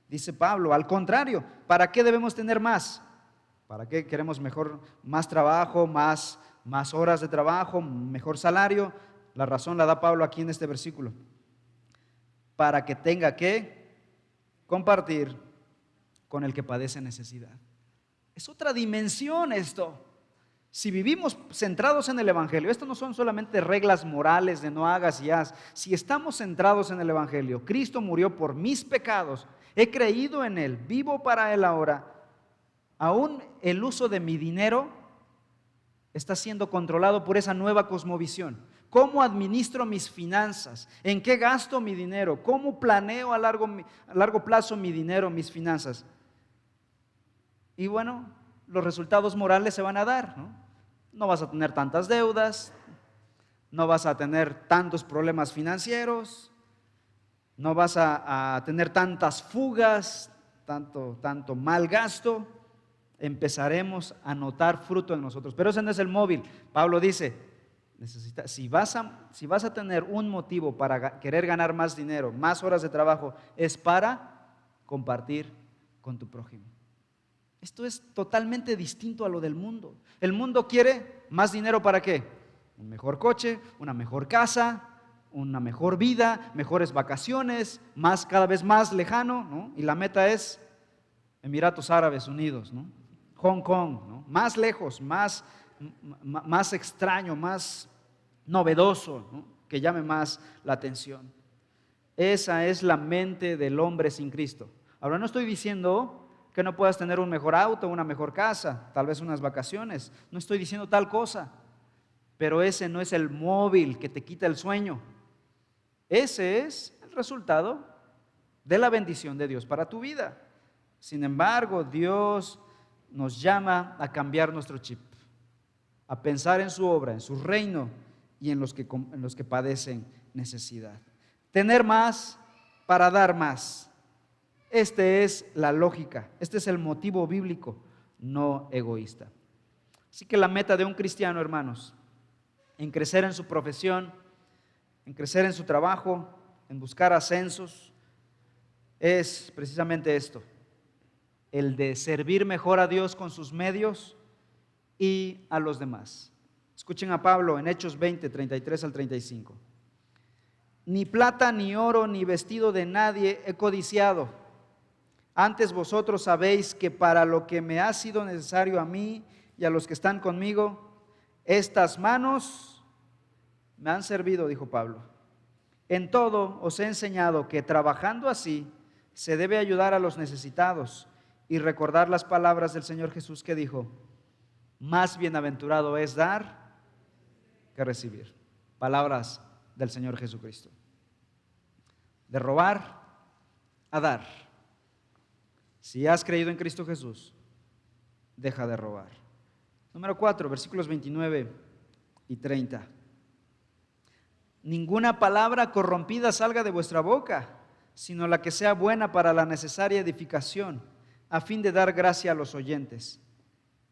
dice Pablo, al contrario, ¿para qué debemos tener más? ¿Para qué queremos más trabajo, más horas de trabajo, mejor salario? La razón la da Pablo aquí en este versículo. Para que tenga que compartir con el que padece necesidad. Es otra dimensión esto. Si vivimos centrados en el Evangelio, esto no son solamente reglas morales de no hagas y haz. Si estamos centrados en el Evangelio, Cristo murió por mis pecados, he creído en Él, vivo para Él ahora. Aún el uso de mi dinero está siendo controlado por esa nueva cosmovisión. ¿Cómo administro mis finanzas? ¿En qué gasto mi dinero? ¿Cómo planeo a largo plazo mi dinero, mis finanzas? Y bueno, los resultados morales se van a dar, ¿no? No vas a tener tantas deudas, no vas a tener tantos problemas financieros, no vas a tener tantas fugas, tanto mal gasto. Empezaremos a notar fruto en nosotros. Pero ese no es el móvil. Pablo dice, si vas a tener un motivo para querer ganar más dinero, más horas de trabajo, es para compartir con tu prójimo. Esto es totalmente distinto a lo del mundo. El mundo quiere más dinero, ¿para qué? Un mejor coche, una mejor casa, una mejor vida, mejores vacaciones, cada vez más lejano, ¿no? Y la meta es Emiratos Árabes Unidos, ¿no? Hong Kong, ¿no? Más lejos, más extraño, más novedoso, ¿no? Que llame más la atención. Esa es la mente del hombre sin Cristo. Ahora no estoy diciendo que no puedas tener un mejor auto, una mejor casa, tal vez unas vacaciones. No estoy diciendo tal cosa, pero ese no es el móvil que te quita el sueño. Ese es el resultado de la bendición de Dios para tu vida. Sin embargo, Dios nos llama a cambiar nuestro chip, a pensar en su obra, en su reino y en los que padecen necesidad. Tener más para dar más. Esta es la lógica, este es el motivo bíblico, no egoísta. Así que la meta de un cristiano, hermanos, en crecer en su profesión, en crecer en su trabajo, en buscar ascensos, es precisamente esto: el de servir mejor a Dios con sus medios y a los demás. Escuchen a Pablo en Hechos 20, 33 al 35. Ni plata, ni oro, ni vestido de nadie he codiciado. Antes vosotros sabéis que para lo que me ha sido necesario a mí y a los que están conmigo, estas manos me han servido, dijo Pablo. En todo os he enseñado que trabajando así se debe ayudar a los necesitados y recordar las palabras del Señor Jesús que dijo: más bienaventurado es dar que recibir. Palabras del Señor Jesucristo. De robar a dar. Si has creído en Cristo Jesús, deja de robar. Número 4, versículos 29 y 30. Ninguna palabra corrompida salga de vuestra boca, sino la que sea buena para la necesaria edificación, a fin de dar gracia a los oyentes.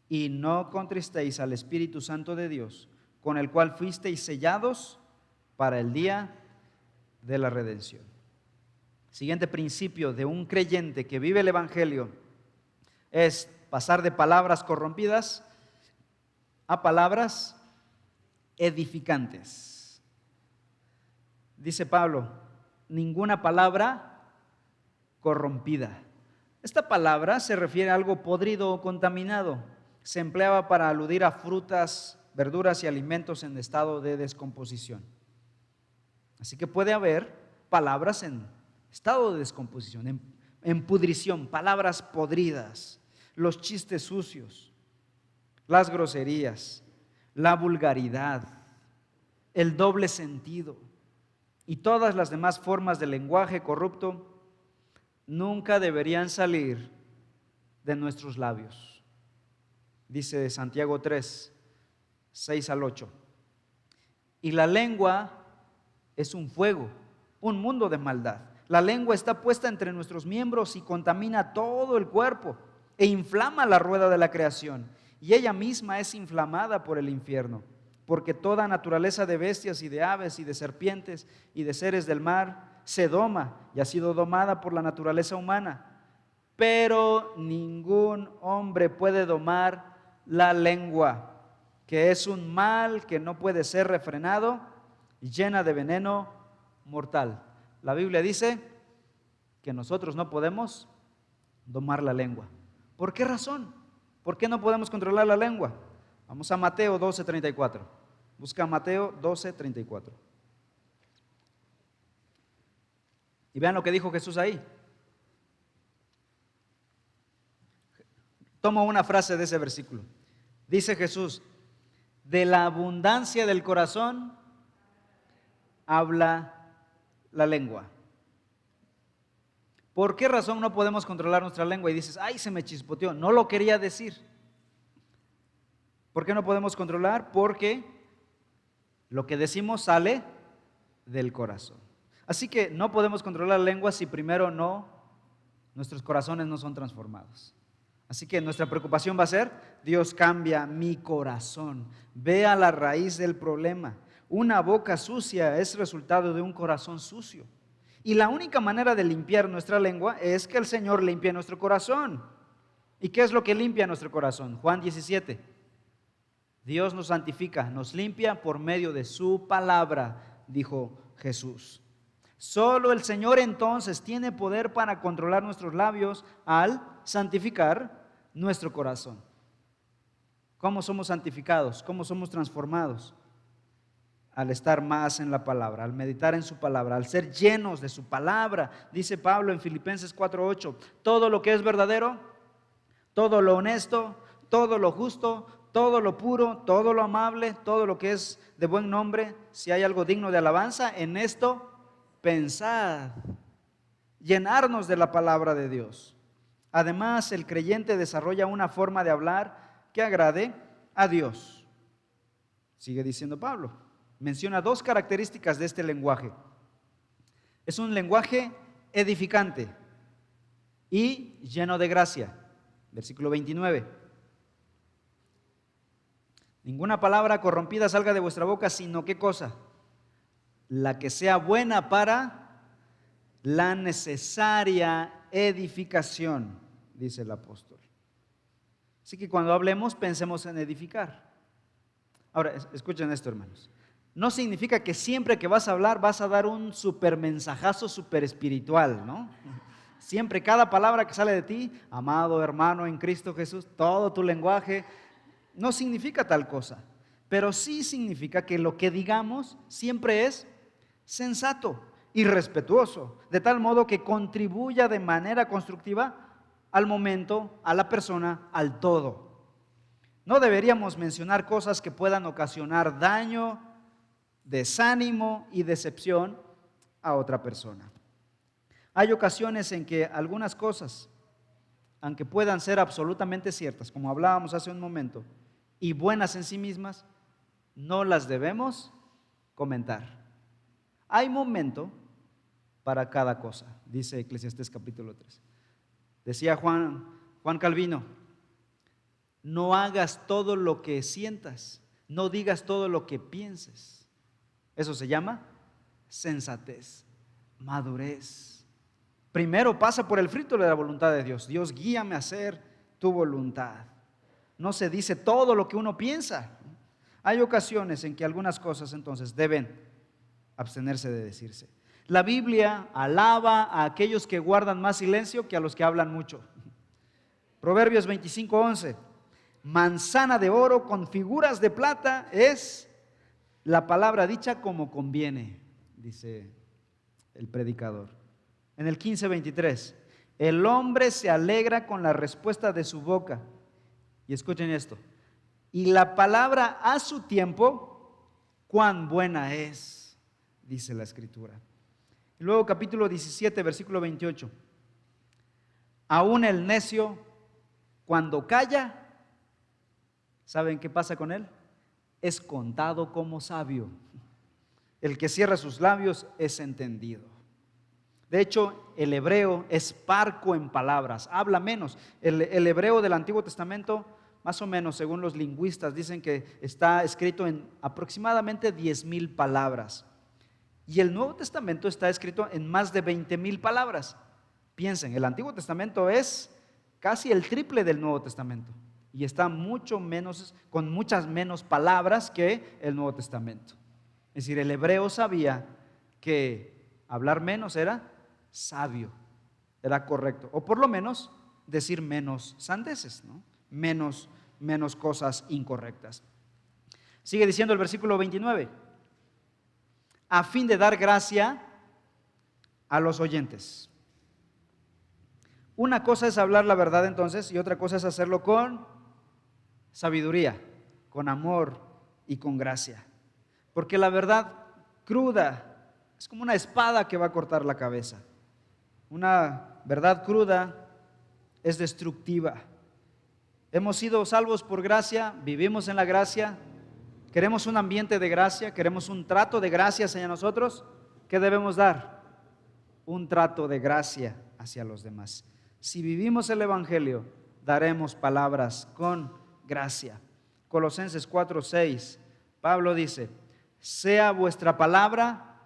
Y no contristéis al Espíritu Santo de Dios, con el cual fuisteis sellados para el día de la redención. Siguiente principio de un creyente que vive el Evangelio es pasar de palabras corrompidas a palabras edificantes. Dice Pablo, ninguna palabra corrompida. Esta palabra se refiere a algo podrido o contaminado. Se empleaba para aludir a frutas, verduras y alimentos en estado de descomposición. Así que puede haber palabras en estado de descomposición, en pudrición, palabras podridas, los chistes sucios, las groserías, la vulgaridad, el doble sentido y todas las demás formas de lenguaje corrupto nunca deberían salir de nuestros labios. Dice Santiago 3, 6 al 8. Y la lengua es un fuego, un mundo de maldad. La lengua está puesta entre nuestros miembros y contamina todo el cuerpo e inflama la rueda de la creación. Y ella misma es inflamada por el infierno, porque toda naturaleza de bestias y de aves y de serpientes y de seres del mar se doma y ha sido domada por la naturaleza humana. Pero ningún hombre puede domar la lengua, que es un mal que no puede ser refrenado y llena de veneno mortal. La Biblia dice que nosotros no podemos domar la lengua. ¿Por qué razón? ¿Por qué no podemos controlar la lengua? Vamos a Mateo 12:34. Busca Mateo 12:34. Y vean lo que dijo Jesús ahí. Tomo una frase de ese versículo. Dice Jesús: de la abundancia del corazón habla la lengua. ¿Por qué razón no podemos controlar nuestra lengua? Y dices, ay, se me chispoteó, no lo quería decir. ¿Por qué no podemos controlar? Porque lo que decimos sale del corazón. Así que no podemos controlar la lengua si primero nuestros corazones no son transformados. Así que nuestra preocupación va a ser: Dios, cambia mi corazón. Ve a la raíz del problema. Una boca sucia es resultado de un corazón sucio. Y la única manera de limpiar nuestra lengua es que el Señor limpie nuestro corazón. ¿Y qué es lo que limpia nuestro corazón? Juan 17. Dios nos santifica, nos limpia por medio de su palabra, dijo Jesús. Solo el Señor entonces tiene poder para controlar nuestros labios al santificar nuestro corazón. ¿Cómo somos santificados? ¿Cómo somos transformados? Al estar más en la palabra, al meditar en su palabra, al ser llenos de su palabra. Dice Pablo en Filipenses 4:8, todo lo que es verdadero, todo lo honesto, todo lo justo, todo lo puro, todo lo amable, todo lo que es de buen nombre, si hay algo digno de alabanza, en esto pensad. Llenarnos de la palabra de Dios. Además, el creyente desarrolla una forma de hablar que agrade a Dios. Sigue diciendo Pablo. Menciona dos características de este lenguaje. Es un lenguaje edificante y lleno de gracia. Versículo 29. Ninguna palabra corrompida salga de vuestra boca, sino ¿qué cosa? La que sea buena para la necesaria edificación, dice el apóstol. Así que cuando hablemos, pensemos en edificar. Ahora, escuchen esto, hermanos. No significa que siempre que vas a hablar vas a dar un super mensajazo super espiritual, ¿no? Siempre, cada palabra que sale de ti, amado hermano en Cristo Jesús, todo tu lenguaje, no significa tal cosa. Pero sí significa que lo que digamos siempre es sensato y respetuoso, de tal modo que contribuya de manera constructiva al momento, a la persona, al todo. No deberíamos mencionar cosas que puedan ocasionar daño, desánimo y decepción a otra persona. Hay ocasiones en que algunas cosas, aunque puedan ser absolutamente ciertas, como hablábamos hace un momento, y buenas en sí mismas, no las debemos comentar. Hay momento para cada cosa, dice Eclesiastés capítulo 3. Decía Juan Calvino, no hagas todo lo que sientas, no digas todo lo que pienses. Eso se llama sensatez, madurez. Primero pasa por el filtro de la voluntad de Dios. Dios, guíame a hacer tu voluntad. No se dice todo lo que uno piensa. Hay ocasiones en que algunas cosas entonces deben abstenerse de decirse. La Biblia alaba a aquellos que guardan más silencio que a los que hablan mucho. Proverbios 25:11. Manzana de oro con figuras de plata es la palabra dicha como conviene, dice el predicador. En el 15:23, el hombre se alegra con la respuesta de su boca. Y escuchen esto. Y la palabra a su tiempo, cuán buena es, dice la Escritura. Y luego capítulo 17, versículo 28. Aún el necio, cuando calla, ¿saben qué pasa con él? Es contado como sabio. El que cierra sus labios es entendido. De hecho, el hebreo es parco en palabras, habla menos. El hebreo del Antiguo Testamento, más o menos, según los lingüistas, dicen que está escrito en aproximadamente 10,000 palabras. Y el Nuevo Testamento está escrito en más de 20,000 palabras. Piensen, el Antiguo Testamento es casi el triple del Nuevo Testamento. Y está mucho menos, con muchas menos palabras que el Nuevo Testamento. Es decir, el hebreo sabía que hablar menos era sabio, era correcto, o por lo menos decir menos sandeces, ¿no? menos cosas incorrectas. Sigue diciendo el versículo 29, a fin de dar gracia a los oyentes. Una cosa es hablar la verdad entonces y otra cosa es hacerlo con sabiduría, con amor y con gracia. Porque la verdad cruda es como una espada que va a cortar la cabeza. Una verdad cruda es destructiva. Hemos sido salvos por gracia, vivimos en la gracia, queremos un ambiente de gracia, queremos un trato de gracia hacia nosotros. ¿Qué debemos dar? Un trato de gracia hacia los demás. Si vivimos el Evangelio, daremos palabras con gracia. Colosenses 4:6, Pablo dice: sea vuestra palabra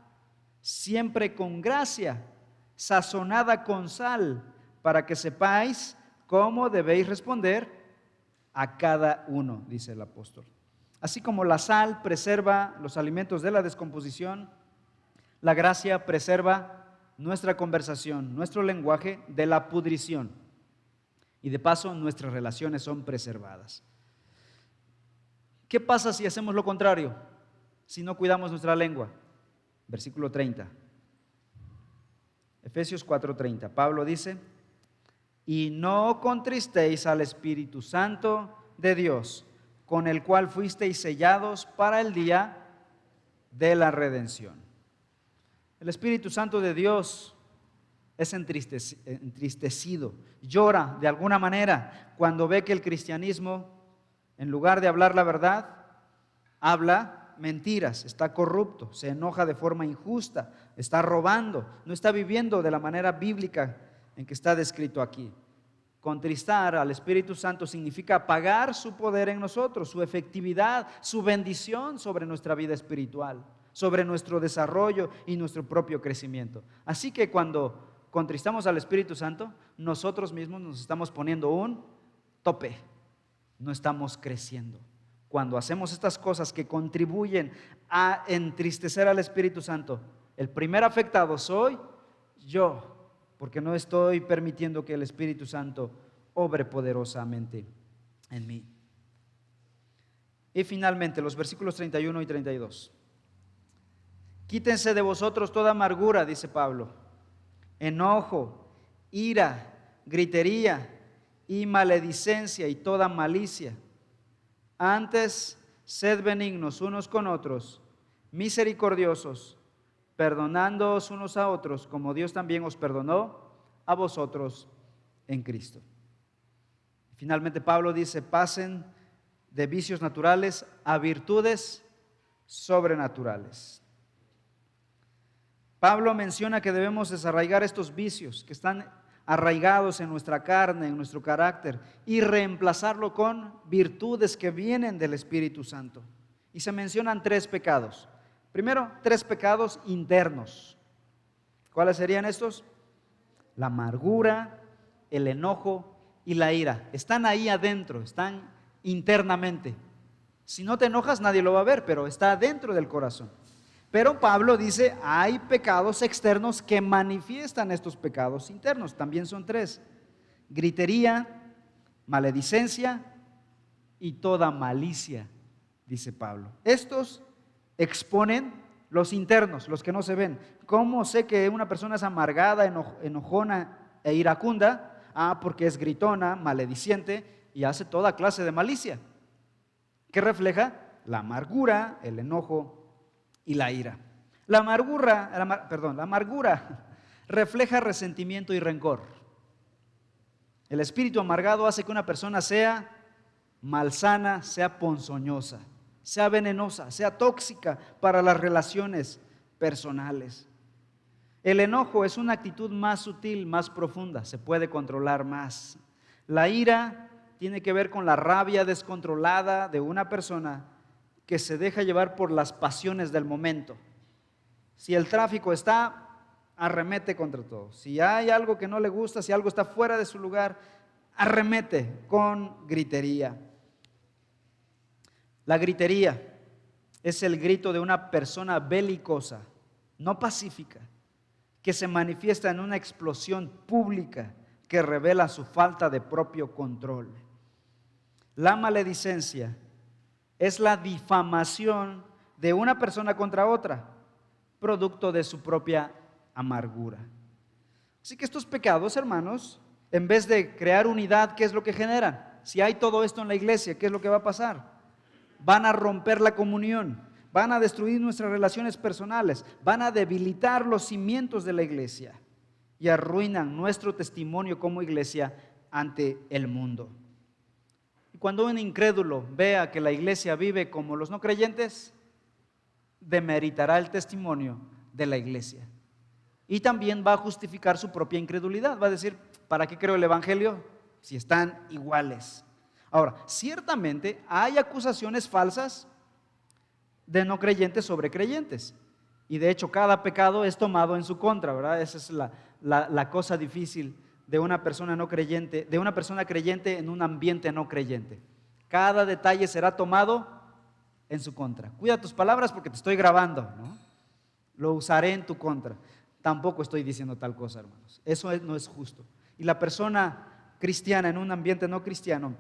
siempre con gracia, sazonada con sal, para que sepáis cómo debéis responder a cada uno, dice el apóstol. Así como la sal preserva los alimentos de la descomposición, la gracia preserva nuestra conversación, nuestro lenguaje de la pudrición. Y de paso, nuestras relaciones son preservadas. ¿Qué pasa si hacemos lo contrario? Si no cuidamos nuestra lengua. Versículo 30. Efesios 4:30. Pablo dice: y no contristéis al Espíritu Santo de Dios, con el cual fuisteis sellados para el día de la redención. El Espíritu Santo de Dios es entristecido, llora de alguna manera cuando ve que el cristianismo, en lugar de hablar la verdad, habla mentiras, está corrupto, se enoja de forma injusta, está robando, no está viviendo de la manera bíblica en que está descrito aquí. Contristar al Espíritu Santo significa apagar su poder en nosotros, su efectividad, su bendición sobre nuestra vida espiritual, sobre nuestro desarrollo y nuestro propio crecimiento. Así que cuando contristamos al Espíritu Santo, nosotros mismos nos estamos poniendo un tope, no estamos creciendo. Cuando hacemos estas cosas que contribuyen a entristecer al Espíritu Santo, el primer afectado soy yo, porque no estoy permitiendo que el Espíritu Santo obre poderosamente en mí. Y finalmente, los versículos 31 y 32. Quítense de vosotros toda amargura, dice Pablo, enojo, ira, gritería y maledicencia y toda malicia. Antes, sed benignos unos con otros, misericordiosos, perdonándoos unos a otros, como Dios también os perdonó a vosotros en Cristo. Finalmente, Pablo dice: pasen de vicios naturales a virtudes sobrenaturales. Pablo menciona que debemos desarraigar estos vicios que están arraigados en nuestra carne, en nuestro carácter, y reemplazarlo con virtudes que vienen del Espíritu Santo. Y se mencionan 3 pecados. Primero, 3 pecados internos. ¿Cuáles serían estos? La amargura, el enojo y la ira. Están ahí adentro, están internamente. Si no te enojas, nadie lo va a ver, pero está dentro del corazón. Pero Pablo dice: hay pecados externos que manifiestan estos pecados internos. También son 3: gritería, maledicencia y toda malicia, dice Pablo. Estos exponen los internos, los que no se ven. ¿Cómo sé que una persona es amargada, enojona e iracunda? Porque es gritona, malediciente y hace toda clase de malicia. ¿Qué refleja? La amargura, el enojo y la ira. La amargura refleja resentimiento y rencor. El espíritu amargado hace que una persona sea malsana, sea ponzoñosa. sea venenosa, sea tóxica para las relaciones personales. El enojo es una actitud más sutil, más profunda, se puede controlar más. La ira tiene que ver con la rabia descontrolada de una persona que se deja llevar por las pasiones del momento. Si el tráfico está, arremete contra todo. Si hay algo que no le gusta, si algo está fuera de su lugar, arremete con gritería. La gritería es el grito de una persona belicosa, no pacífica, que se manifiesta en una explosión pública que revela su falta de propio control. La maledicencia es la difamación de una persona contra otra, producto de su propia amargura. Así que estos pecados, hermanos, en vez de crear unidad, ¿qué es lo que generan? Si hay todo esto en la iglesia, ¿qué es lo que va a pasar? Van a romper la comunión, van a destruir nuestras relaciones personales, van a debilitar los cimientos de la iglesia y arruinan nuestro testimonio como iglesia ante el mundo. Y cuando un incrédulo vea que la iglesia vive como los no creyentes, demeritará el testimonio de la iglesia. Y también va a justificar su propia incredulidad. Va a decir, ¿para qué creo el evangelio si están iguales? Ahora, ciertamente hay acusaciones falsas de no creyentes sobre creyentes. Y de hecho, cada pecado es tomado en su contra, ¿verdad? Esa es la cosa difícil de una persona no creyente, de una persona creyente en un ambiente no creyente. Cada detalle será tomado en su contra. Cuida tus palabras porque te estoy grabando, ¿no? Lo usaré en tu contra. Tampoco estoy diciendo tal cosa, hermanos. Eso no es justo. Y la persona cristiana en un ambiente no cristiano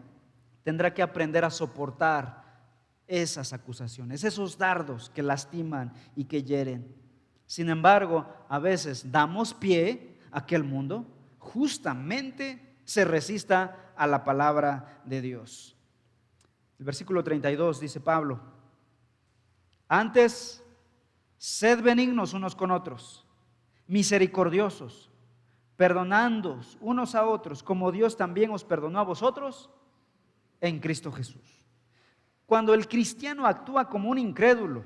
tendrá que aprender a soportar esas acusaciones, esos dardos que lastiman y que hieren. Sin embargo, a veces damos pie a que el mundo justamente se resista a la palabra de Dios. El versículo 32 dice Pablo: antes, sed benignos unos con otros, misericordiosos, perdonándoos unos a otros, como Dios también os perdonó a vosotros en Cristo Jesús. Cuando el cristiano actúa como un incrédulo,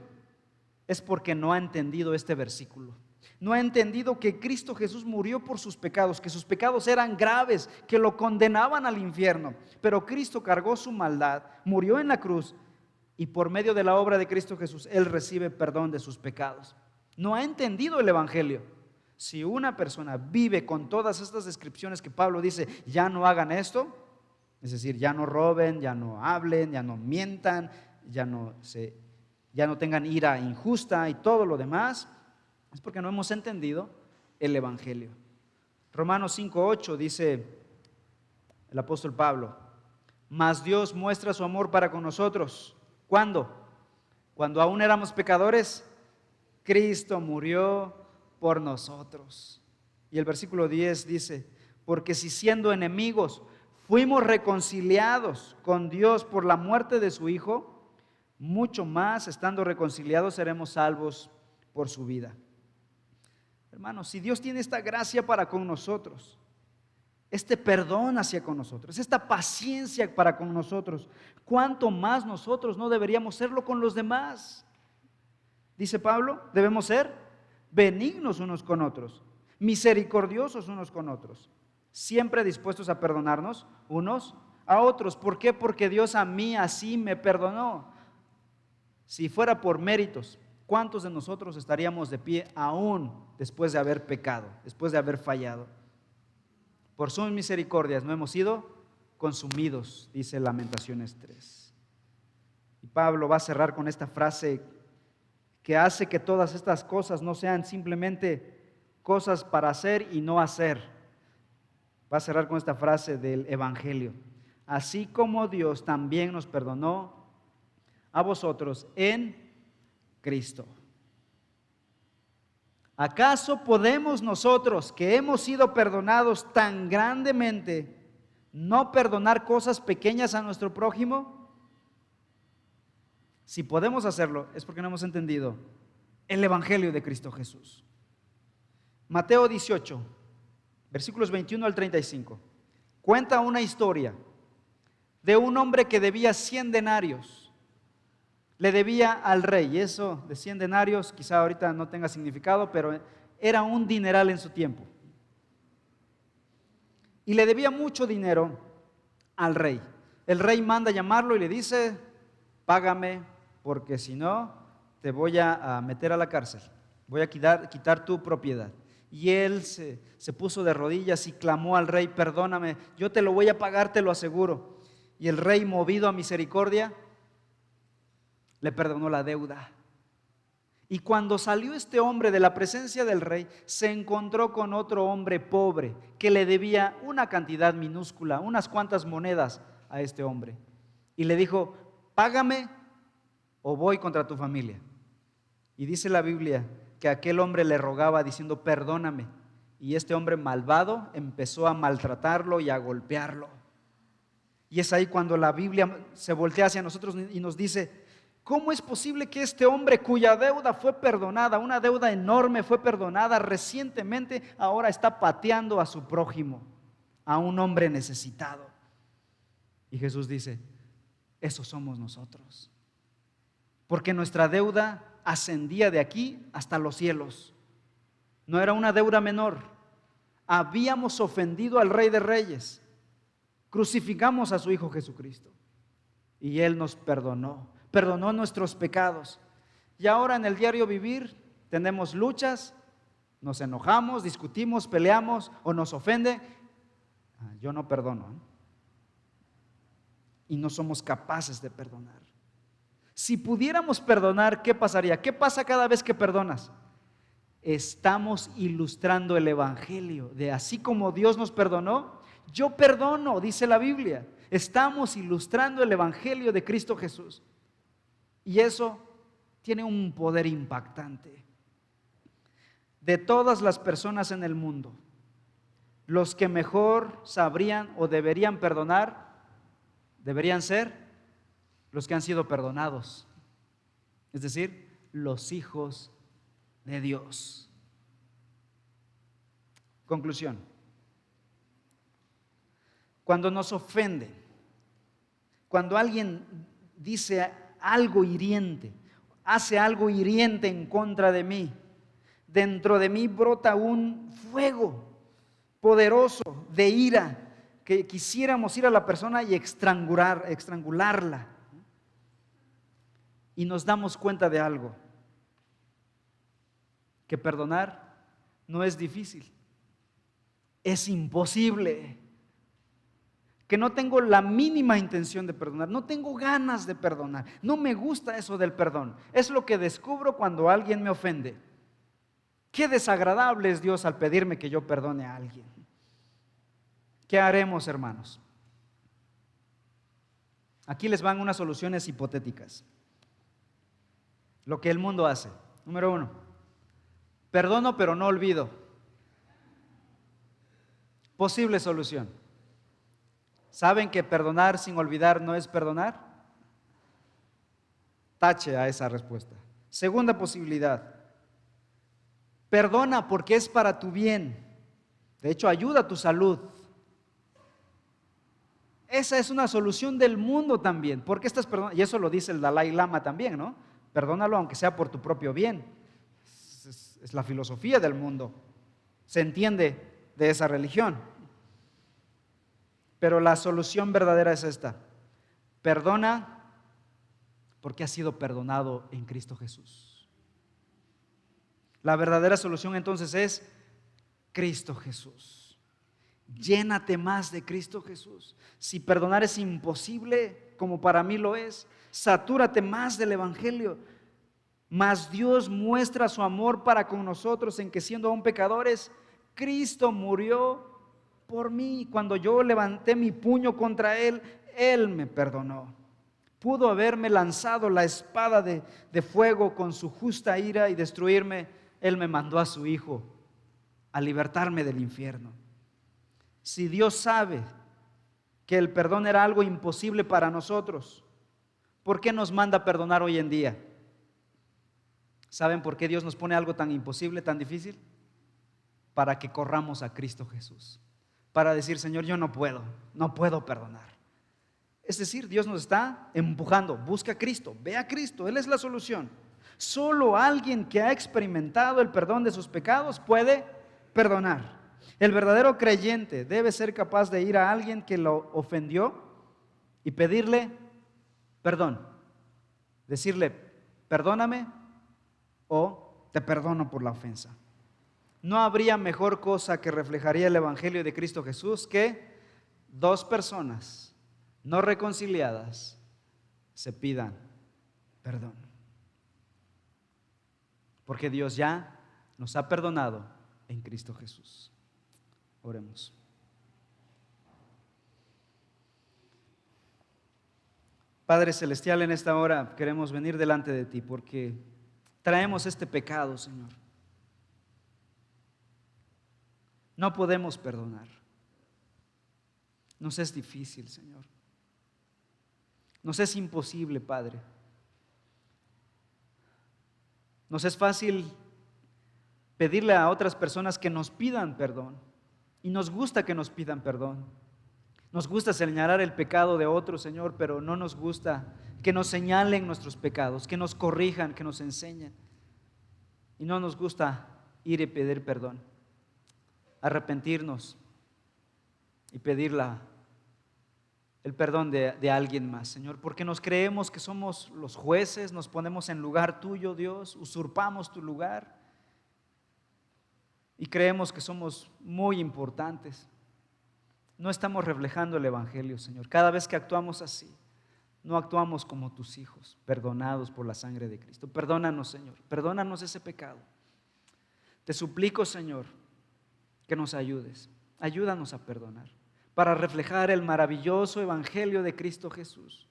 es porque no ha entendido este versículo. No ha entendido que Cristo Jesús murió por sus pecados, que sus pecados eran graves, que lo condenaban al infierno. Pero Cristo cargó su maldad, murió en la cruz, y por medio de la obra de Cristo Jesús, Él recibe perdón de sus pecados. No ha entendido el evangelio. Si una persona vive con todas estas descripciones que Pablo dice, ya no hagan esto, es decir, ya no roben, ya no hablen, ya no mientan, ya no tengan ira injusta y todo lo demás, es porque no hemos entendido el evangelio. Romanos 5:8 dice el apóstol Pablo: mas Dios muestra su amor para con nosotros. ¿Cuándo? Cuando aún éramos pecadores, Cristo murió por nosotros. Y el versículo 10 dice: porque si siendo enemigos fuimos reconciliados con Dios por la muerte de su Hijo, mucho más estando reconciliados seremos salvos por su vida. Hermanos, si Dios tiene esta gracia para con nosotros, este perdón hacia con nosotros, esta paciencia para con nosotros, ¿cuánto más nosotros no deberíamos serlo con los demás? Dice Pablo, debemos ser benignos unos con otros, misericordiosos unos con otros, siempre dispuestos a perdonarnos unos a otros. ¿Por qué? Porque Dios a mí así me perdonó. Si fuera por méritos, ¿cuántos de nosotros estaríamos de pie aún después de haber pecado, después de haber fallado? Por sus misericordias no hemos sido consumidos, dice Lamentaciones 3. Y Pablo va a cerrar con esta frase que hace que todas estas cosas no sean simplemente cosas para hacer y no hacer. Va a cerrar con esta frase del Evangelio: así como Dios también nos perdonó a vosotros en Cristo. ¿Acaso podemos nosotros, que hemos sido perdonados tan grandemente, no perdonar cosas pequeñas a nuestro prójimo? Si podemos hacerlo, es porque no hemos entendido el Evangelio de Cristo Jesús. Mateo 18, versículos 21 al 35, cuenta una historia de un hombre que debía 100 denarios. Le debía al rey, y eso de 100 denarios quizá ahorita no tenga significado, pero era un dineral en su tiempo. Y le debía mucho dinero al rey. El rey manda llamarlo y le dice: págame, porque si no te voy a meter a la cárcel, voy a quitar tu propiedad. Y él se puso de rodillas y clamó al rey: perdóname, yo te lo voy a pagar, te lo aseguro. Y el rey, movido a misericordia, le perdonó la deuda. Y cuando salió este hombre de la presencia del rey, se encontró con otro hombre pobre que le debía una cantidad minúscula, unas cuantas monedas a este hombre. Y le dijo: págame o voy contra tu familia. Y dice la Biblia que aquel hombre le rogaba diciendo: perdóname. Y este hombre malvado empezó a maltratarlo y a golpearlo. Y es ahí cuando la Biblia se voltea hacia nosotros y nos dice: ¿cómo es posible que este hombre cuya deuda fue perdonada, una deuda enorme fue perdonada recientemente, ahora está pateando a su prójimo, a un hombre necesitado? Y Jesús dice: esos somos nosotros, porque nuestra deuda ascendía de aquí hasta los cielos. No era una deuda menor. Habíamos ofendido al Rey de Reyes, crucificamos a su Hijo Jesucristo y Él nos perdonó nuestros pecados. Y ahora en el diario vivir tenemos luchas, nos enojamos, discutimos, peleamos o nos ofende. Yo no perdono, y no somos capaces de perdonar. Si pudiéramos perdonar, ¿qué pasaría? ¿Qué pasa cada vez que perdonas? Estamos ilustrando el evangelio de así como Dios nos perdonó, yo perdono, dice la Biblia. Estamos ilustrando el evangelio de Cristo Jesús. Y eso tiene un poder impactante. De todas las personas en el mundo, los que mejor sabrían o deberían perdonar, deberían ser los que han sido perdonados, es decir, los hijos de Dios. Conclusión: cuando nos ofenden, cuando alguien dice algo hiriente, hace algo hiriente en contra de mí, dentro de mí brota un fuego poderoso de ira, que quisiéramos ir a la persona y estrangularla. Y nos damos cuenta de algo: que perdonar no es difícil, es imposible. Que no tengo la mínima intención de perdonar, no tengo ganas de perdonar, no me gusta eso del perdón. Es lo que descubro cuando alguien me ofende. Qué desagradable es Dios al pedirme que yo perdone a alguien. ¿Qué haremos, hermanos? Aquí les van unas soluciones hipotéticas. Lo que el mundo hace. Número 1: perdono pero no olvido. Posible solución. ¿Saben que perdonar sin olvidar no es perdonar? Tache a esa respuesta. Segunda posibilidad: perdona porque es para tu bien. De hecho, ayuda a tu salud. Esa es una solución del mundo también. Porque estás perdonando, y eso lo dice el Dalai Lama también, ¿no? Perdónalo aunque sea por tu propio bien. Es la filosofía del mundo. Se entiende de esa religión. Pero la solución verdadera es esta: perdona porque has sido perdonado en Cristo Jesús. La verdadera solución entonces es Cristo Jesús. Llénate más de Cristo Jesús. Si perdonar es imposible, como para mí lo es, satúrate más del evangelio. Mas Dios muestra su amor para con nosotros en que, siendo aún pecadores, Cristo murió por mí. Cuando yo levanté mi puño contra Él, Él me perdonó. Pudo haberme lanzado la espada de fuego con su justa ira y destruirme. Él me mandó a su Hijo a libertarme del infierno. Si Dios sabe que el perdón era algo imposible para nosotros, ¿por qué nos manda a perdonar hoy en día? ¿Saben por qué Dios nos pone algo tan imposible, tan difícil? Para que corramos a Cristo Jesús. Para decir: Señor, yo no puedo perdonar. Es decir, Dios nos está empujando, busca a Cristo, ve a Cristo, Él es la solución. Solo alguien que ha experimentado el perdón de sus pecados puede perdonar. El verdadero creyente debe ser capaz de ir a alguien que lo ofendió y pedirle perdón. Decirle, perdóname o te perdono por la ofensa. No habría mejor cosa que reflejaría el Evangelio de Cristo Jesús que dos personas no reconciliadas se pidan perdón. Porque Dios ya nos ha perdonado en Cristo Jesús. Oremos. Padre Celestial, en esta hora queremos venir delante de ti porque traemos este pecado, Señor. No podemos perdonar. Nos es difícil, Señor. Nos es imposible, Padre. Nos es fácil pedirle a otras personas que nos pidan perdón. Y nos gusta que nos pidan perdón. Nos gusta señalar el pecado de otros, Señor, pero no nos gusta que nos señalen nuestros pecados, que nos corrijan, que nos enseñen. Y no nos gusta ir y pedir perdón, arrepentirnos y pedir el perdón de alguien más, Señor, porque nos creemos que somos los jueces, nos ponemos en lugar tuyo, Dios, usurpamos tu lugar y creemos que somos muy importantes. No estamos reflejando el Evangelio, Señor. Cada vez que actuamos así, no actuamos como tus hijos, perdonados por la sangre de Cristo. Perdónanos, Señor, perdónanos ese pecado. Te suplico, Señor, que nos ayudes. Ayúdanos a perdonar para reflejar el maravilloso Evangelio de Cristo Jesús.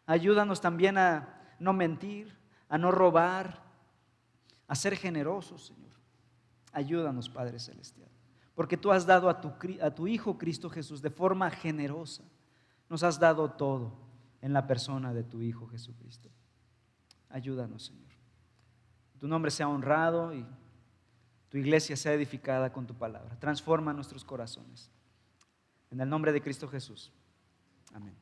Ayúdanos también a no mentir, a no robar, a ser generosos, Señor. Ayúdanos, Padre Celestial, porque tú has dado a tu Hijo Cristo Jesús de forma generosa. Nos has dado todo en la persona de tu Hijo Jesucristo. Ayúdanos, Señor. Tu nombre sea honrado y tu iglesia sea edificada con tu palabra. Transforma nuestros corazones. En el nombre de Cristo Jesús. Amén.